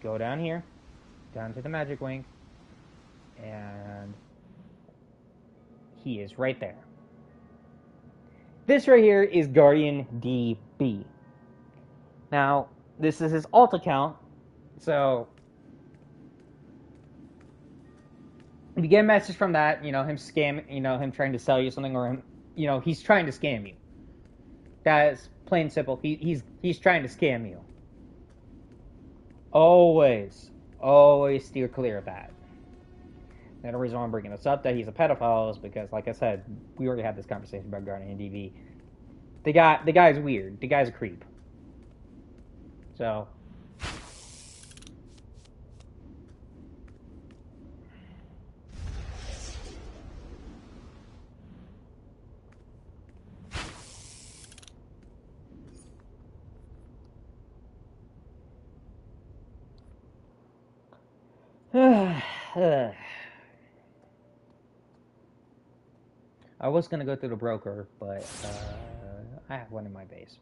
Go down here. Down to the magic wing. And he is right there. This right here is Guardian DB. Now, this is his alt account. So, if you get a message from that, you know, him him trying to sell you something, or him, you know, he's trying to scam you. That is plain simple. He's trying to scam you. Always steer clear of that. And the reason why I'm bringing this up that he's a pedophile is because, like I said, we already had this conversation about Guardian DV. The guy's weird. The guy's a creep. So. I was gonna go through the broker, but I have one in my base.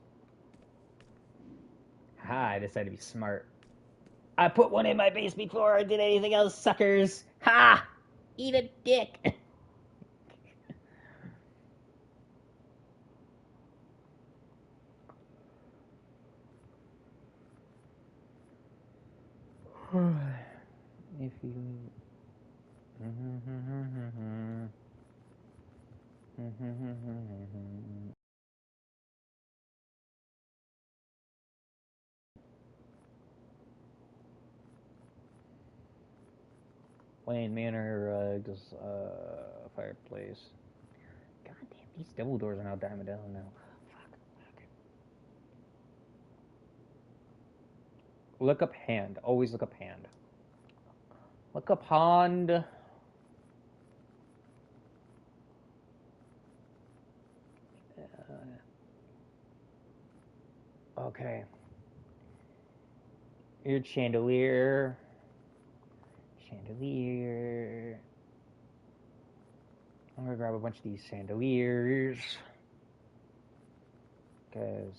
Ha! I decided to be smart. I put one in my base before I did anything else, suckers. Ha! Eat a dick. If you. Wayne Manor, just fireplace. God damn, these double doors are now diamond down now. Fuck. Look up hand. Always look up hand. Look up hand. Okay. Your chandelier. Chandelier. I'm gonna grab a bunch of these chandeliers. Because,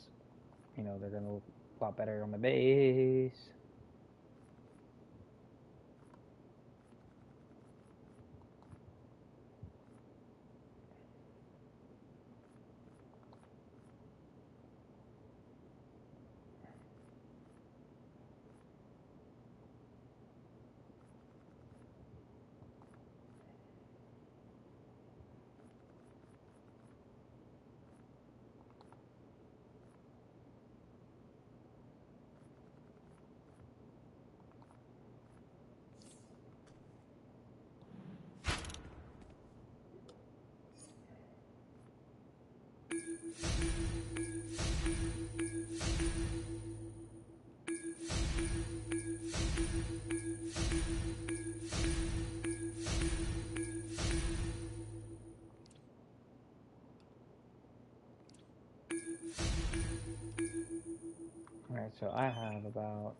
you know, they're gonna look a lot better on my base. Alright, so I have about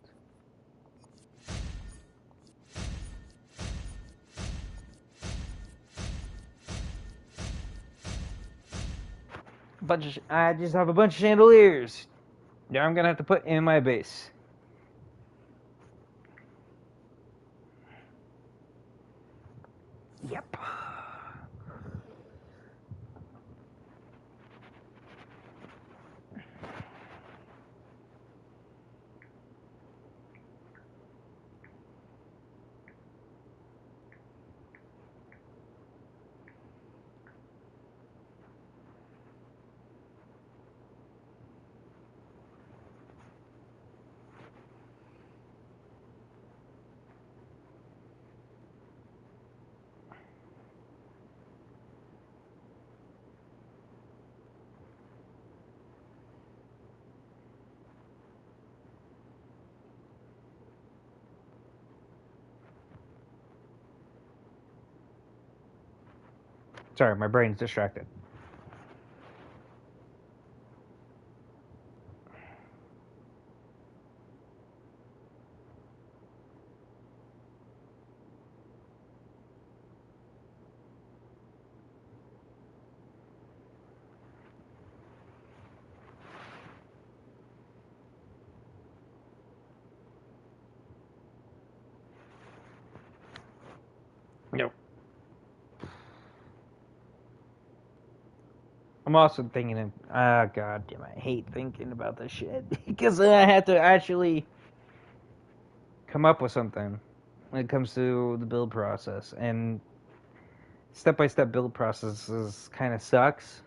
I just have a bunch of chandeliers. Now I'm gonna have to put in my base. Yep. Sorry, my brain's distracted. Yep. I'm also thinking of, god damn, I hate thinking about this shit. Because then I have to actually come up with something when it comes to the build process. And step-by-step build processes kind of sucks.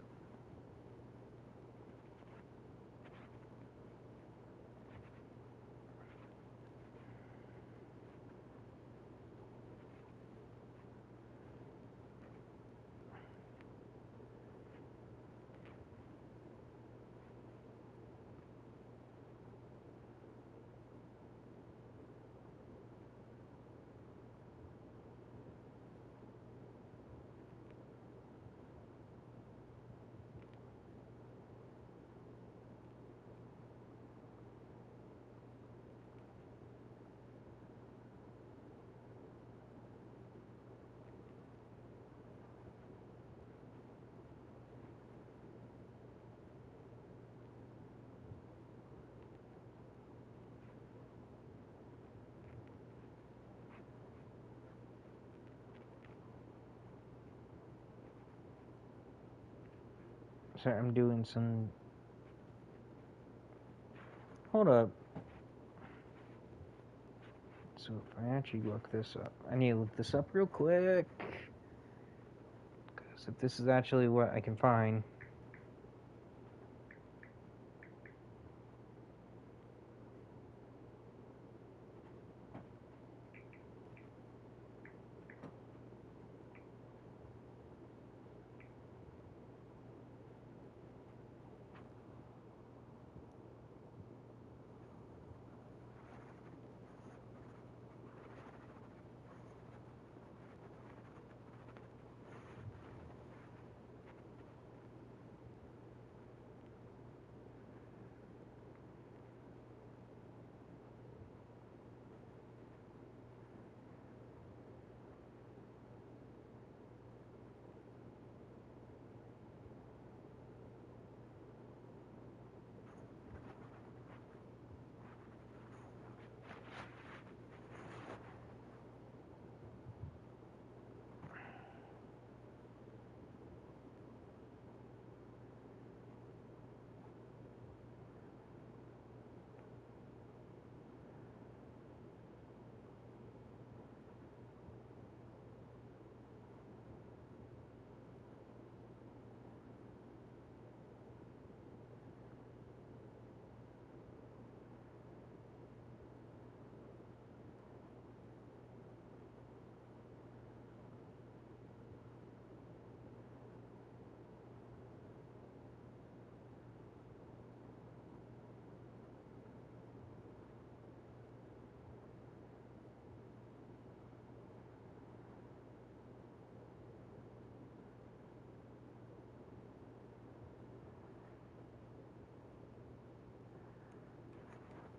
Sorry, I'm doing some. Hold up. So if I actually look this up, I need to look this up real quick. Because if this is actually what I can find.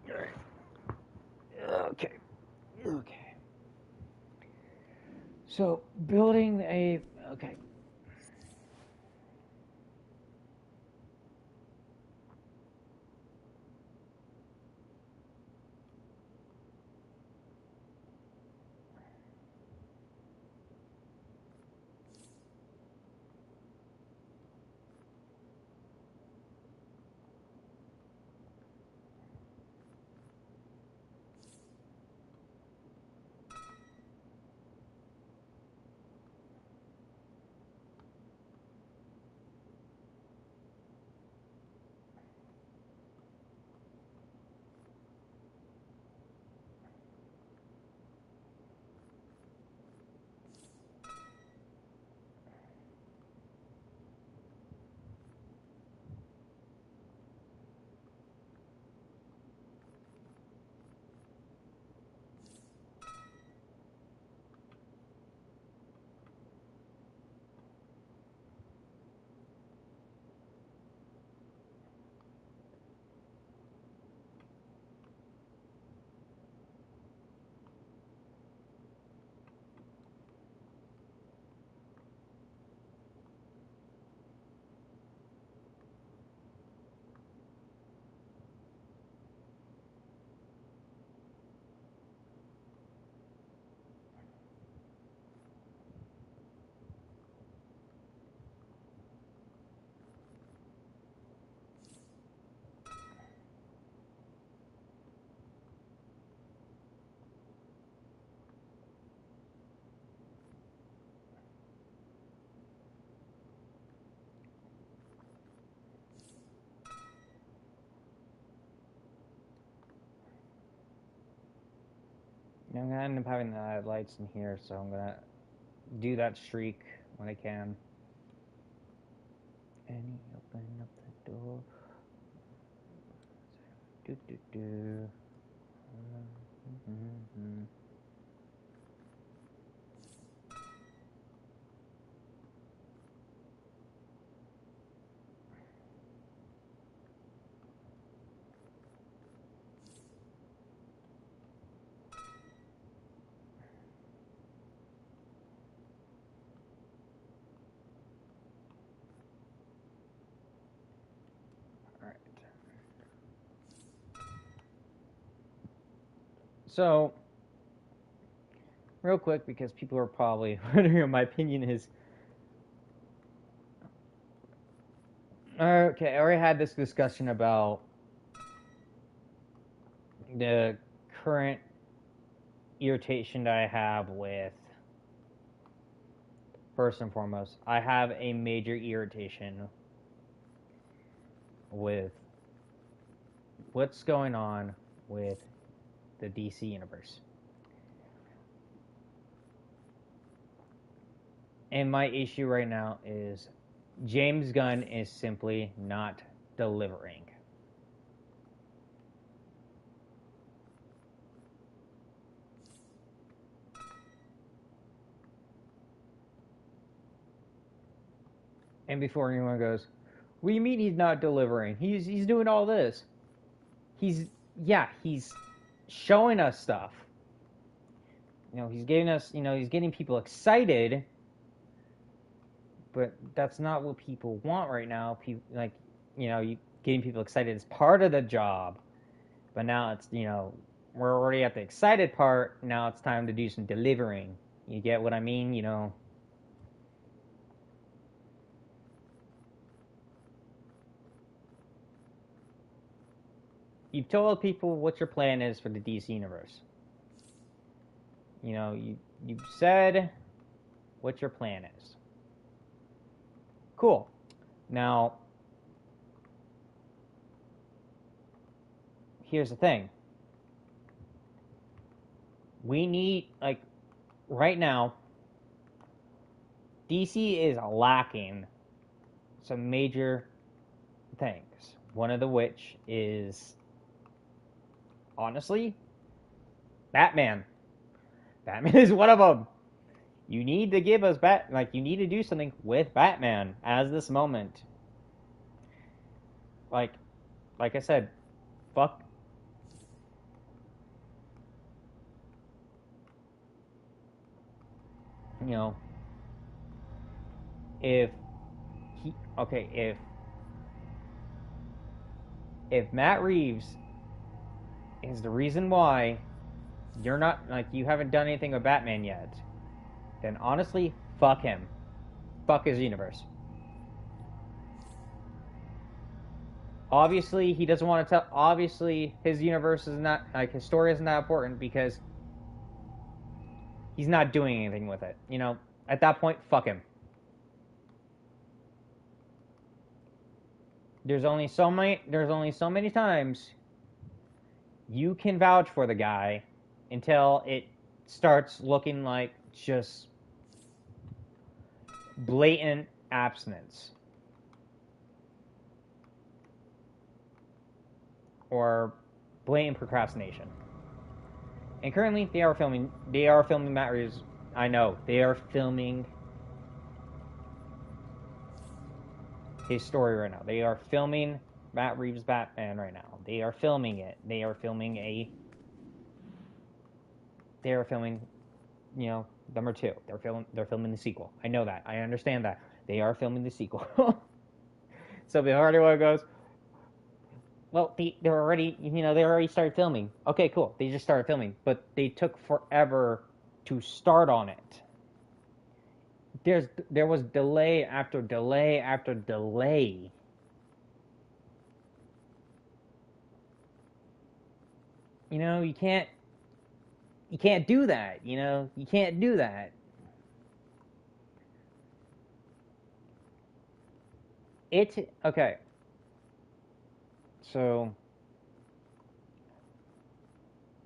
Alright. Okay. Okay. So building a. Okay. I'm gonna end up having the lights in here, so I'm gonna do that streak when I can. And open up the door. Do do do. Mm-hmm. All right. So, real quick, because people are probably wondering what my opinion is. Okay, I already had this discussion about the current irritation that I have with. First and foremost, I have a major irritation with what's going on with the DC universe. And my issue right now is James Gunn is simply not delivering. And before anyone goes, what do you mean he's not delivering? He's doing all this. He's showing us stuff. He's getting us, he's getting people excited, but that's not what people want right now. People getting people excited is part of the job. But now it's, we're already at the excited part. Now it's time to do some delivering. You get what I mean? You've told people what your plan is for the DC universe. You've said what your plan is. Cool. Now, here's the thing. We need, right now, DC is lacking some major things. One of the which is, honestly, Batman. Batman is one of them. You need to give us you need to do something with Batman as this moment. Like I said, fuck. If if Matt Reeves is the reason why you're not, you haven't done anything with Batman yet, then honestly, fuck him. Fuck his universe. Obviously, he doesn't want to tell. Obviously, his universe is not, his story isn't that important because he's not doing anything with it. At that point, fuck him. There's only so many times you can vouch for the guy until it starts looking like just blatant abstinence or blatant procrastination. And currently, they are filming Matt Reeves. I know they are filming his story right now. They are filming Matt Reeves' Batman right now. They are filming it. They are filming, number 2. They're filming the sequel. I know that. I understand that. They are filming the sequel. So before anyone goes, well, they're already, they already started filming. Okay, cool. They just started filming, but they took forever to start on it. There was delay after delay after delay. You can't do that. You can't do that. Okay. So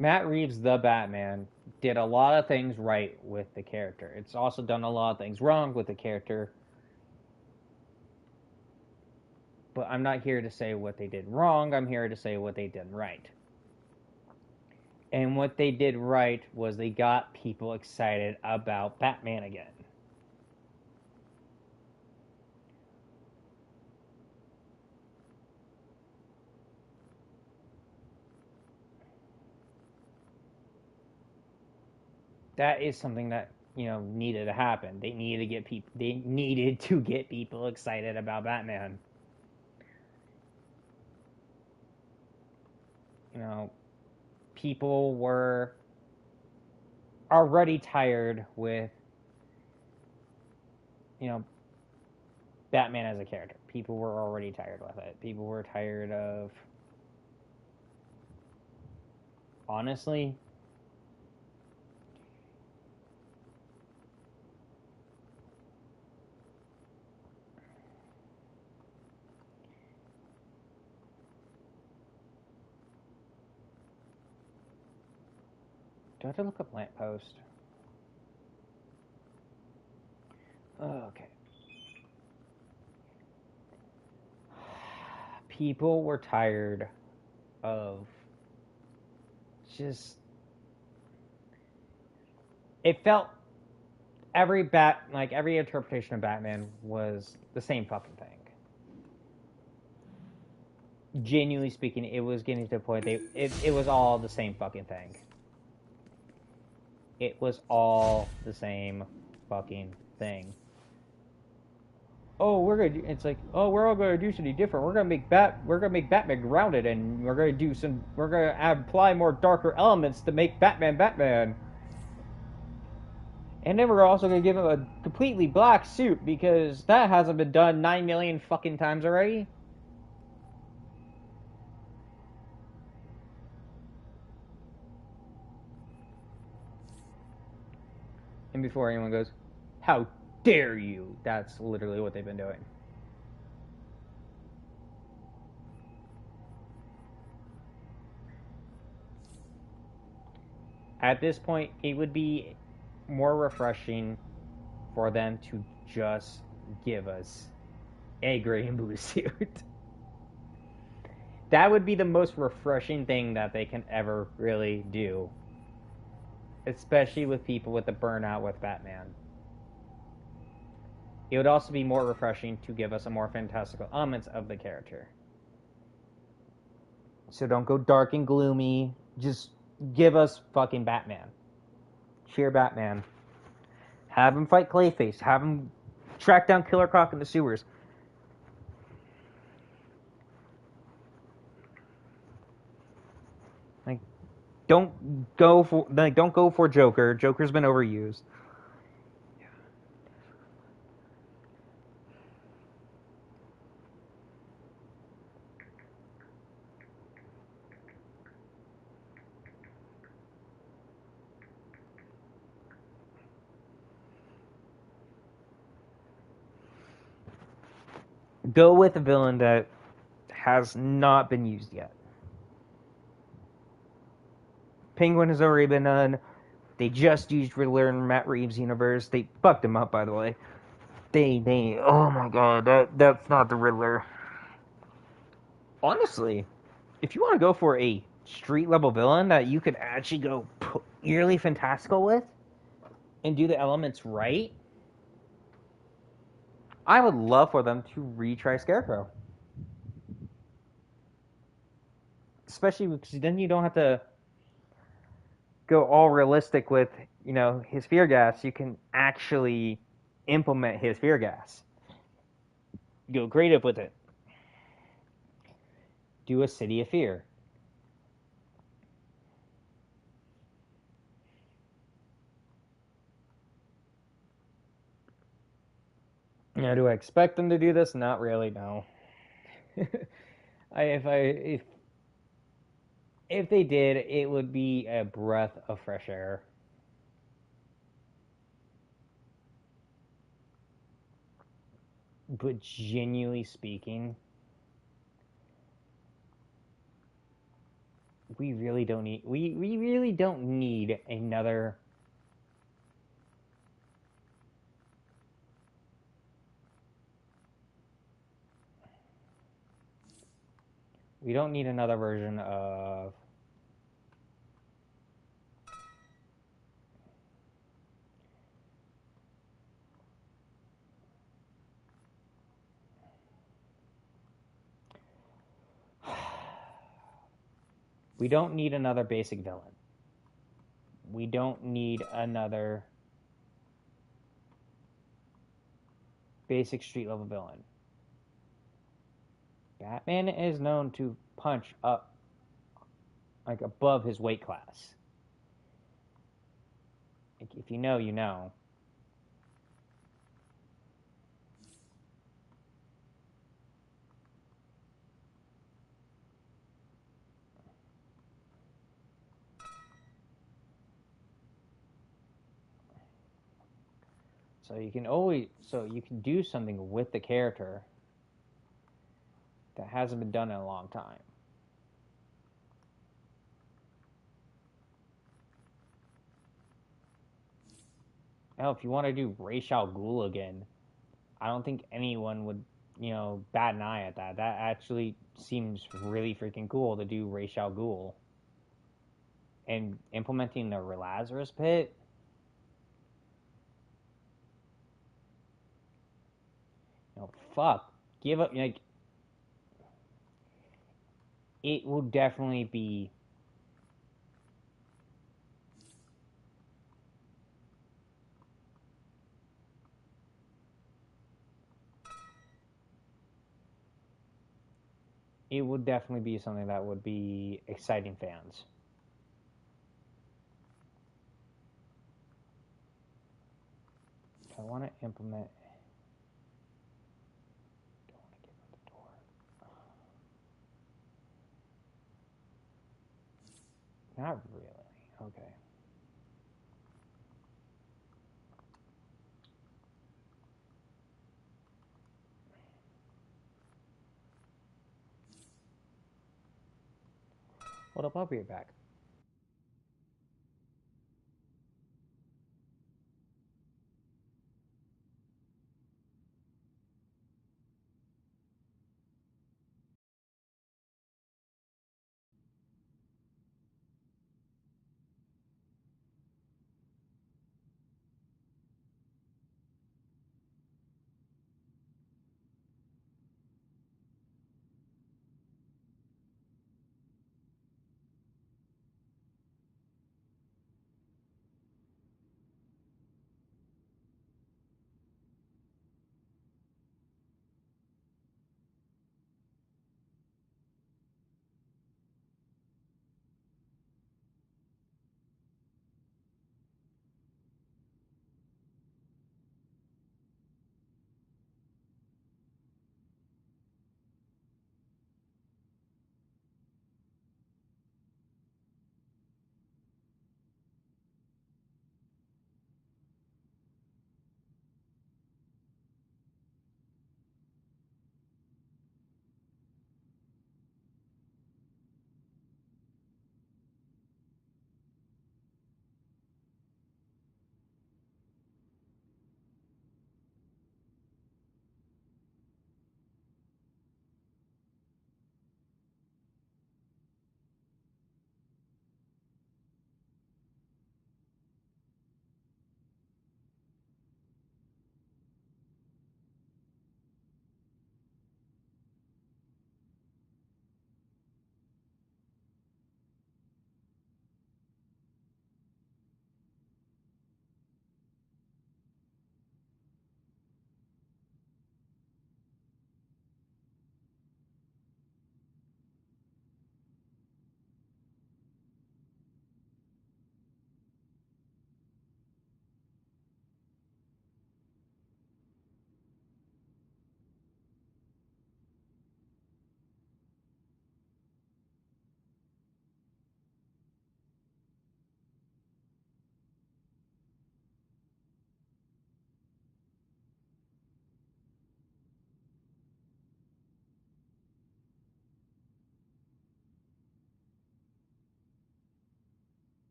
Matt Reeves, the Batman, did a lot of things right with the character. It's also done a lot of things wrong with the character. But I'm not here to say what they did wrong. I'm here to say what they did right. And what they did right was they got people excited about Batman again. That is something that needed to happen. They needed to get people excited about Batman. People were already tired with Batman as a character. people were already tired with it. People were tired of, honestly, do I have to look up lamppost? Okay. People were tired of just, it felt every interpretation of Batman was the same fucking thing. Genuinely speaking, it was getting to the point it was all the same fucking thing. It was all the same fucking thing. Oh, it's like, oh, we're all gonna do something different. We're gonna make Batman grounded, and we're gonna apply more darker elements to make Batman Batman. And then we're also gonna give him a completely black suit because that hasn't been done 9 million fucking times already. And before anyone goes, how dare you? That's literally what they've been doing. At this point, it would be more refreshing for them to just give us a gray and blue suit. That would be the most refreshing thing that they can ever really do. Especially with people with the burnout with Batman. It would also be more refreshing to give us a more fantastical elements of the character. So don't go dark and gloomy. Just give us fucking Batman. Sheer Batman. Have him fight Clayface. Have him track down Killer Croc in the sewers. Like, don't go for Joker. Joker's been overused. Go with a villain that has not been used yet. Penguin has already been done. They just used Riddler in Matt Reeves' universe. They fucked him up, by the way. Oh my god, that's not the Riddler. Honestly, if you want to go for a street level villain that you could actually go eerily fantastical with and do the elements right, I would love for them to retry Scarecrow. Especially because then you don't have to go all realistic with, his fear gas. You can actually implement his fear gas. Go creative with it. Do a City of Fear. Now, do I expect them to do this? Not really, no. If they did, it would be a breath of fresh air. But genuinely speaking, we really don't need another. We don't need another version of we don't need another basic villain. We don't need another basic street level villain. Batman is known to punch up like above his weight class. Like, if you know, you know. So you can do something with the character that hasn't been done in a long time. Now, if you want to do Ra's al Ghul again, I don't think anyone would, bat an eye at that. That actually seems really freaking cool to do Ra's al Ghul. And implementing the Lazarus Pit, fuck. Give up, like, it will definitely be. It would definitely be something that would be exciting fans. I want to implement. Don't want to give him the door. Not really. Okay. Hold up, I'll be right back.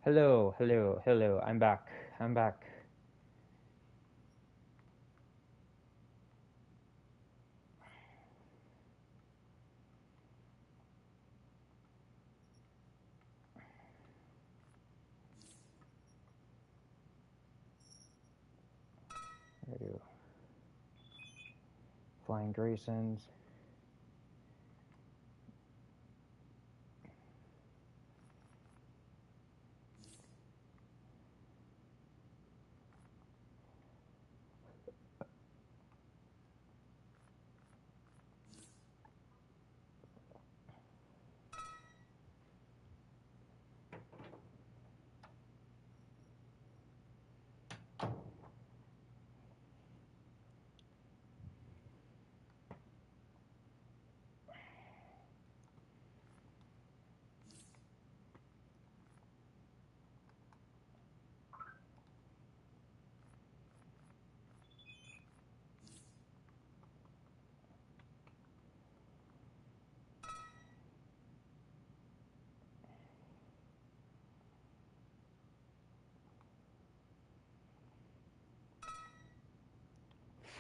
Hello, hello, hello. I'm back. I'm back. There we go. Flying Graysons.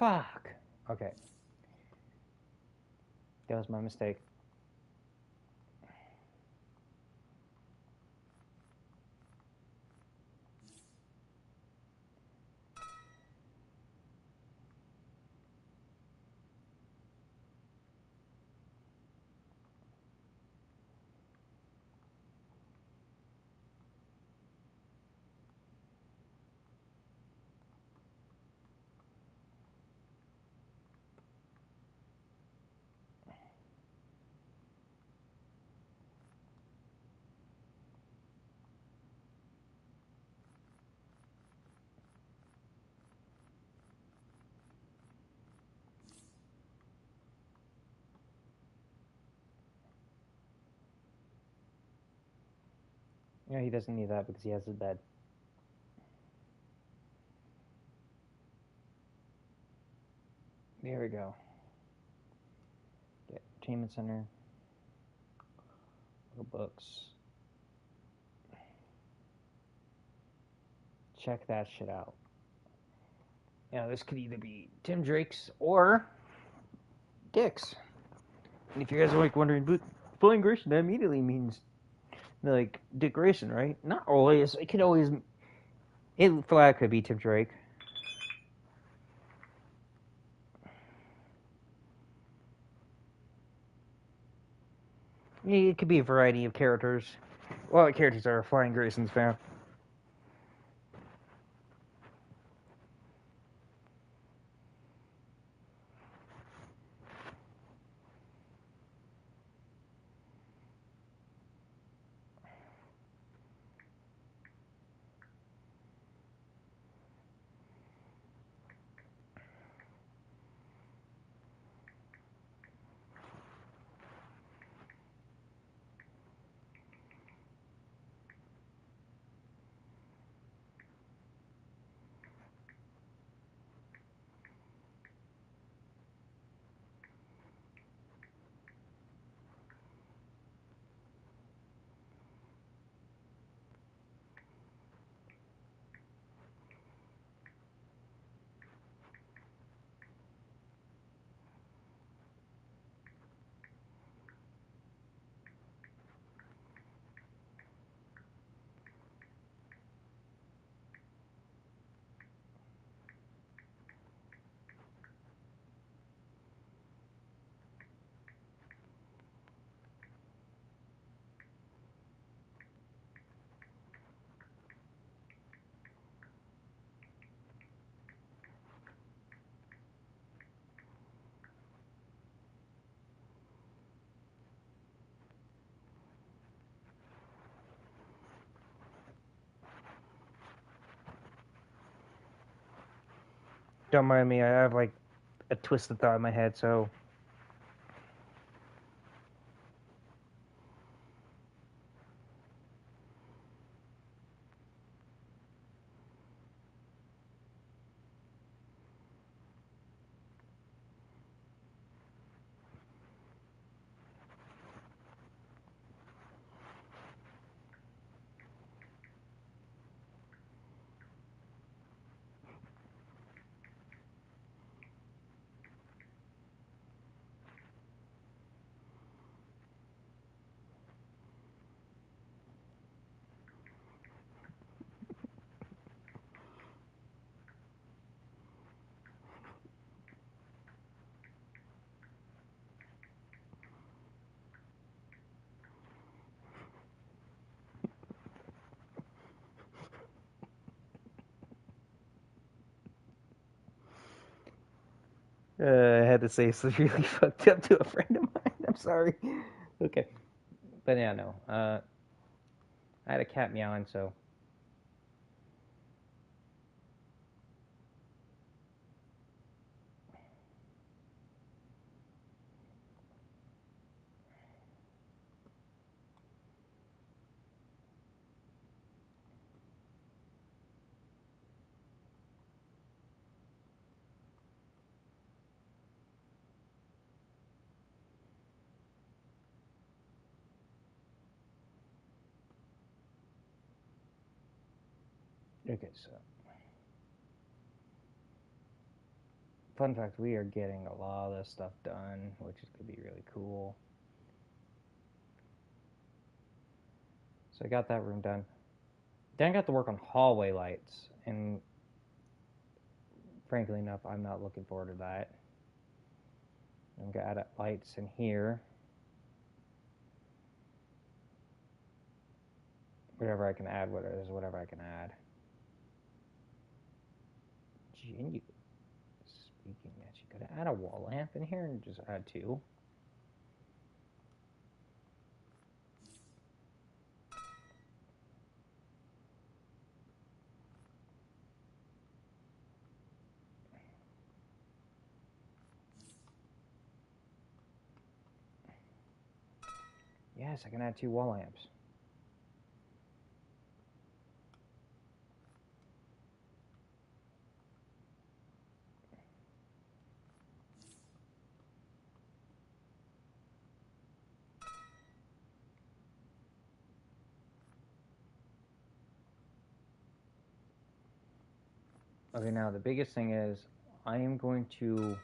Fuck. Okay. That was my mistake. Yeah, he doesn't need that because he has his bed. There we go. Get Entertainment Center. Little books. Check that shit out. Now, this could either be Tim Drake's or Dick's. And if you guys are like wondering, but Flying Grayson, that immediately means like Dick Grayson, right? Not always. It could always. It flag could be Tim Drake. It could be a variety of characters. A lot of characters are Flying Grayson's fan. Don't mind me. I have like a twisted thought in my head, so. I had to say something really fucked up to a friend of mine. I'm sorry. Okay. But yeah, no. I had a cat meowing, so. Okay, so. Fun fact, we are getting a lot of this stuff done, which is going to be really cool. So I got that room done. Then I got to work on hallway lights, and frankly enough, I'm not looking forward to that. I'm going to add lights in here. Whatever I can add, whatever I can add. Speaking that, you could add a wall lamp in here and just add 2. Yes, I can add 2 wall lamps. Okay, now the biggest thing is I am going to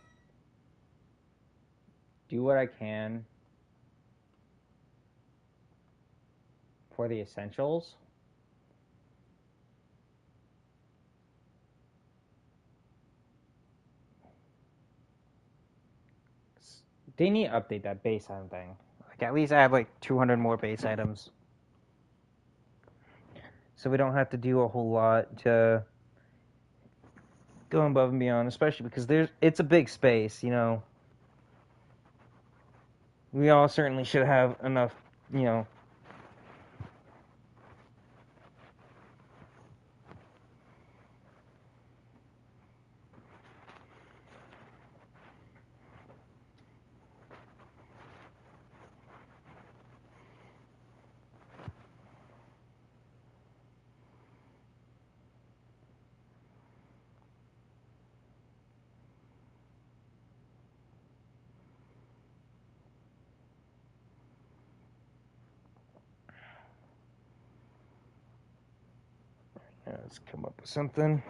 do what I can for the essentials. They need to update that base item thing. Like at least add like 200 more base items. So we don't have to do a whole lot to go above and beyond, especially because it's a big space, you know. We all certainly should have enough, you know. Let's come up with something.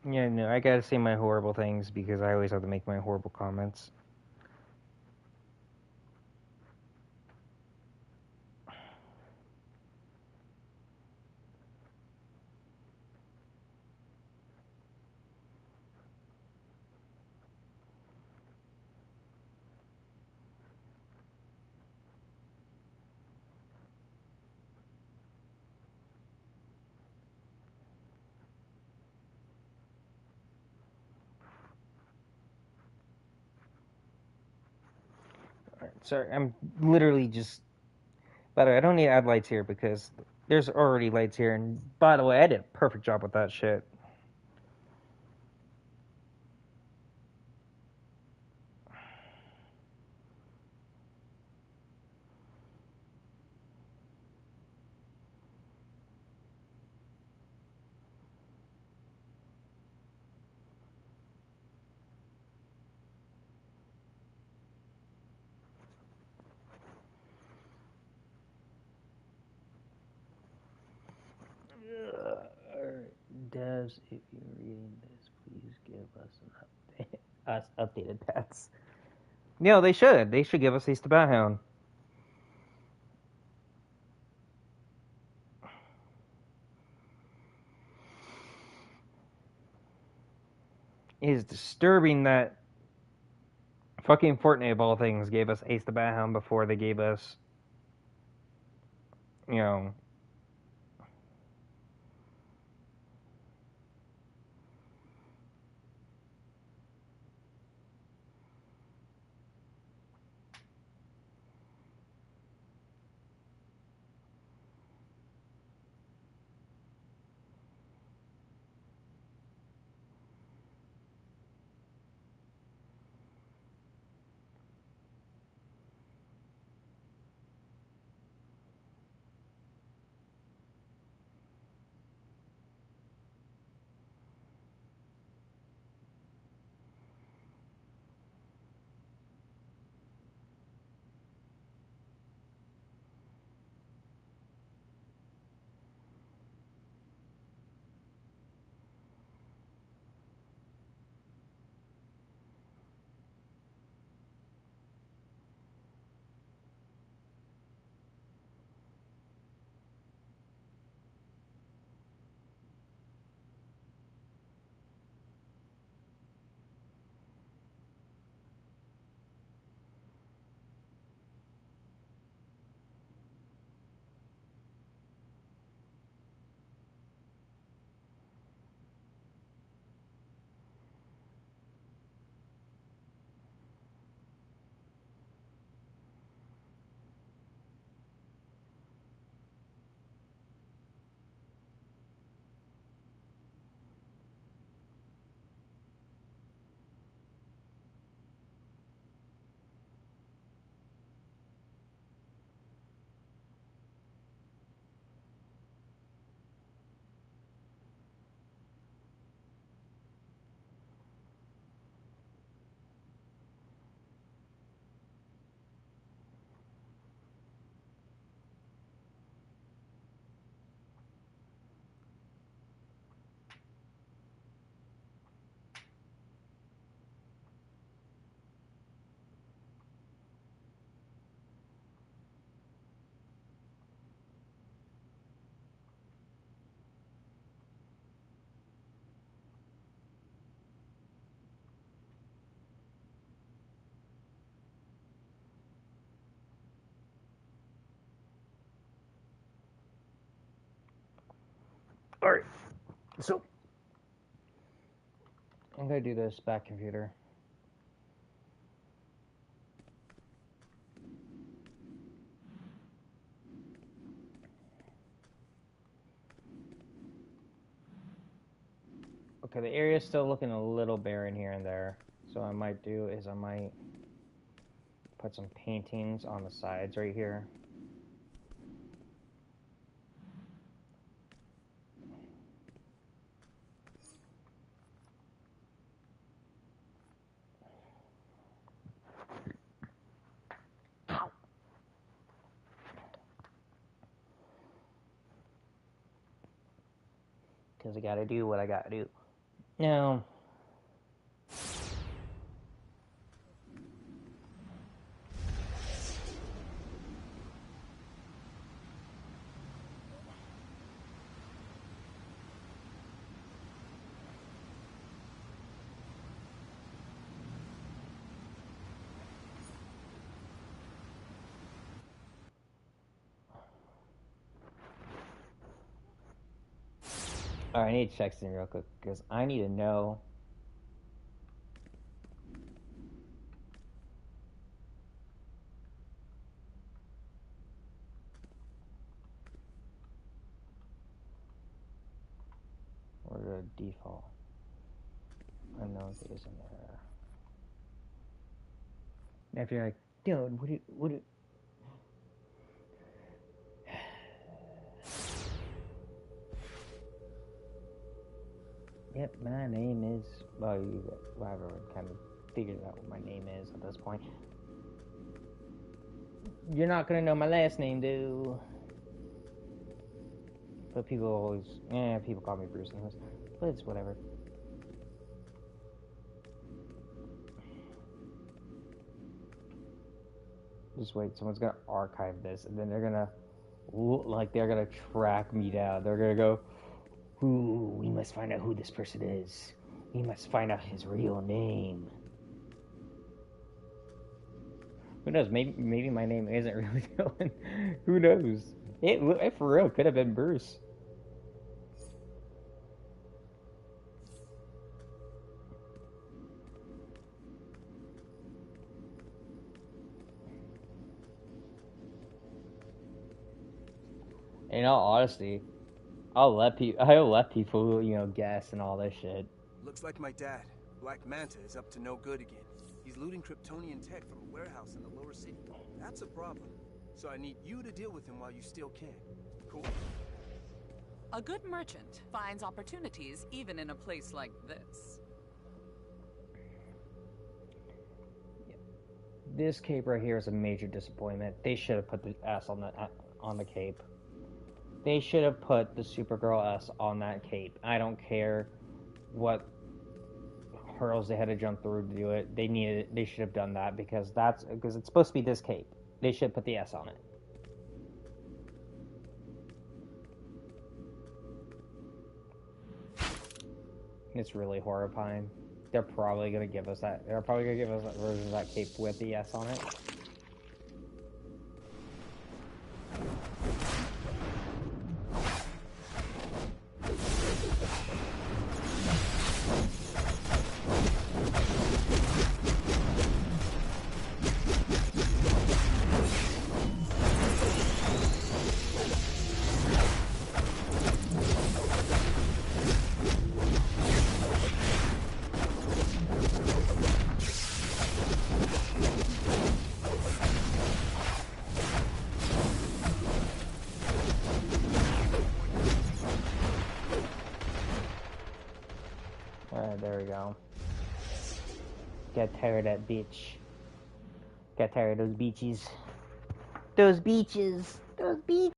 Yeah, no, I gotta say my horrible things because I always have to make my horrible comments. Sorry, I'm literally just. By the way, I don't need to add lights here because there's already lights here. And by the way, I did a perfect job with that shit. Alright, devs, if you're reading this, please give us an update. Us updated pets. No, they should. They should give us Ace the Bat Hound. It is disturbing that fucking Fortnite of all things gave us Ace the Bat Hound before they gave us, you know. Alright, so I'm gonna do this back computer. Okay, the area's still looking a little barren here and there. So what I might do is I might put some paintings on the sides right here. Because I gotta do what I gotta do. Now, alright, I need to check something real quick because I need to know. Or the default unknown is in there. Now if you're like, dude, what do Yep, my name is. Well, I've already kind of figured out what my name is at this point. You're not gonna know my last name, dude. But people always, people call me Bruce anyways. But it's whatever. Just wait, someone's gonna archive this, and then they're gonna track me down. They're gonna go, ooh, we must find out who this person is. We must find out his real name. Who knows? Maybe my name isn't really Dylan. Who knows? It for real could have been Bruce. In all honesty, I'll let people, guess and all this shit. Looks like my dad, Black Manta, is up to no good again. He's looting Kryptonian tech from a warehouse in the lower city. That's a problem. So I need you to deal with him while you still can. Cool? A good merchant finds opportunities even in a place like this. This cape right here is a major disappointment. They should have put the S on the cape. They should have put the Supergirl S on that cape. I don't care what hurdles they had to jump through to do it. They should have done that because it's supposed to be this cape. They should put the S on it. It's really horrifying. They're probably gonna give us that. They're probably gonna give us that version of that cape with the S on it. There we go. Got tired of that bitch. Got tired of those beaches. Those beaches. Those beaches.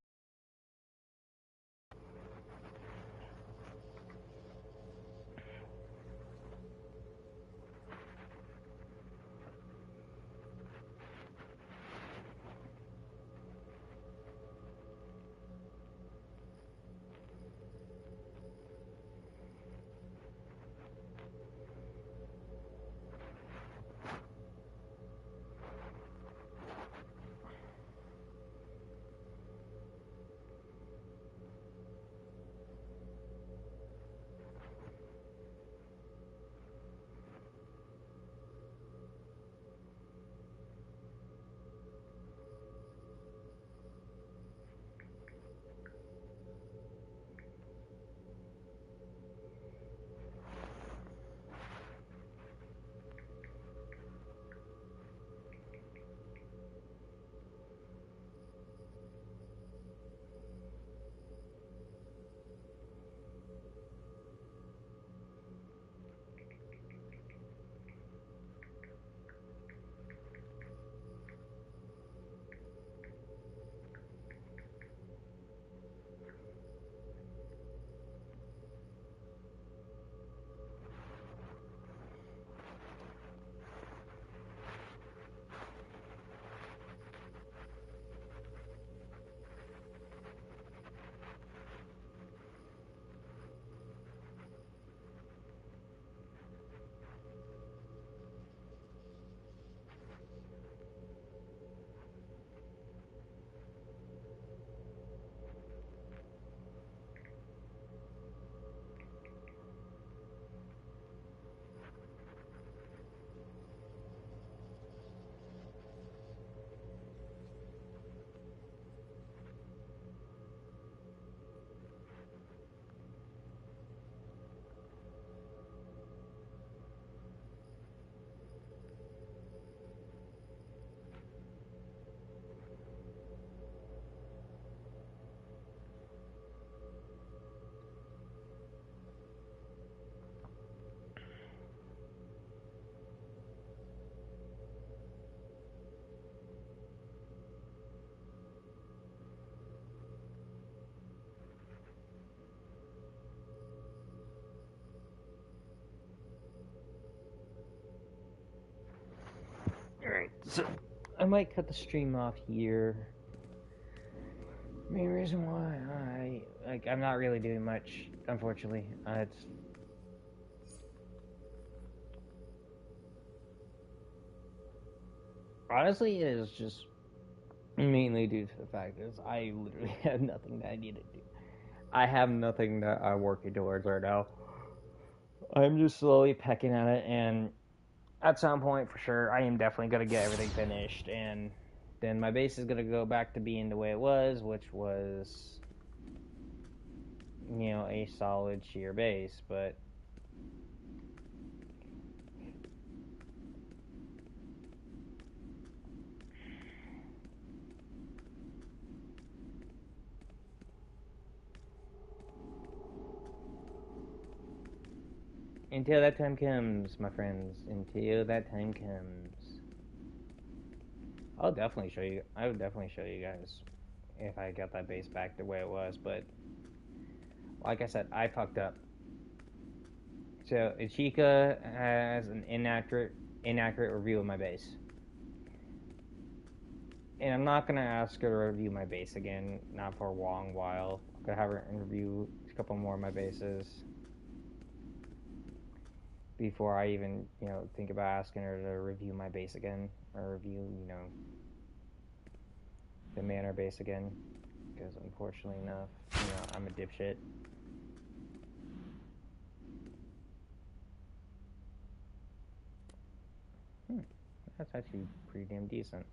So I might cut the stream off here. Main reason why I'm not really doing much, unfortunately. It's honestly, it is just mainly due to the fact is I literally have nothing that I need to do. I have nothing that I'm working towards right now. I'm just slowly pecking at it, and at some point, for sure, I am definitely gonna get everything finished, and then my base is gonna go back to being the way it was, which was, a solid sheer base. But until that time comes, my friends, until that time comes, I'll definitely show you. I would definitely show you guys if I got that base back the way it was. But like I said, I fucked up. So Ichika has an inaccurate review of my base, and I'm not gonna ask her to review my base again, not for a long while. I'm gonna have her review a couple more of my bases before I even, think about asking her to review my base again, or review, the manor base again, because unfortunately enough, I'm a dipshit. That's actually pretty damn decent.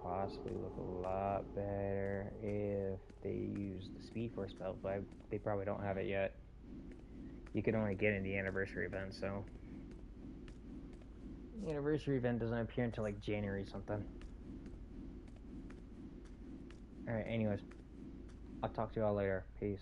Possibly look a lot better if they use the Speed Force belt, but they probably don't have it yet. You can only get in the anniversary event, so the anniversary event doesn't appear until like January something. Alright, anyways, I'll talk to y'all later. Peace.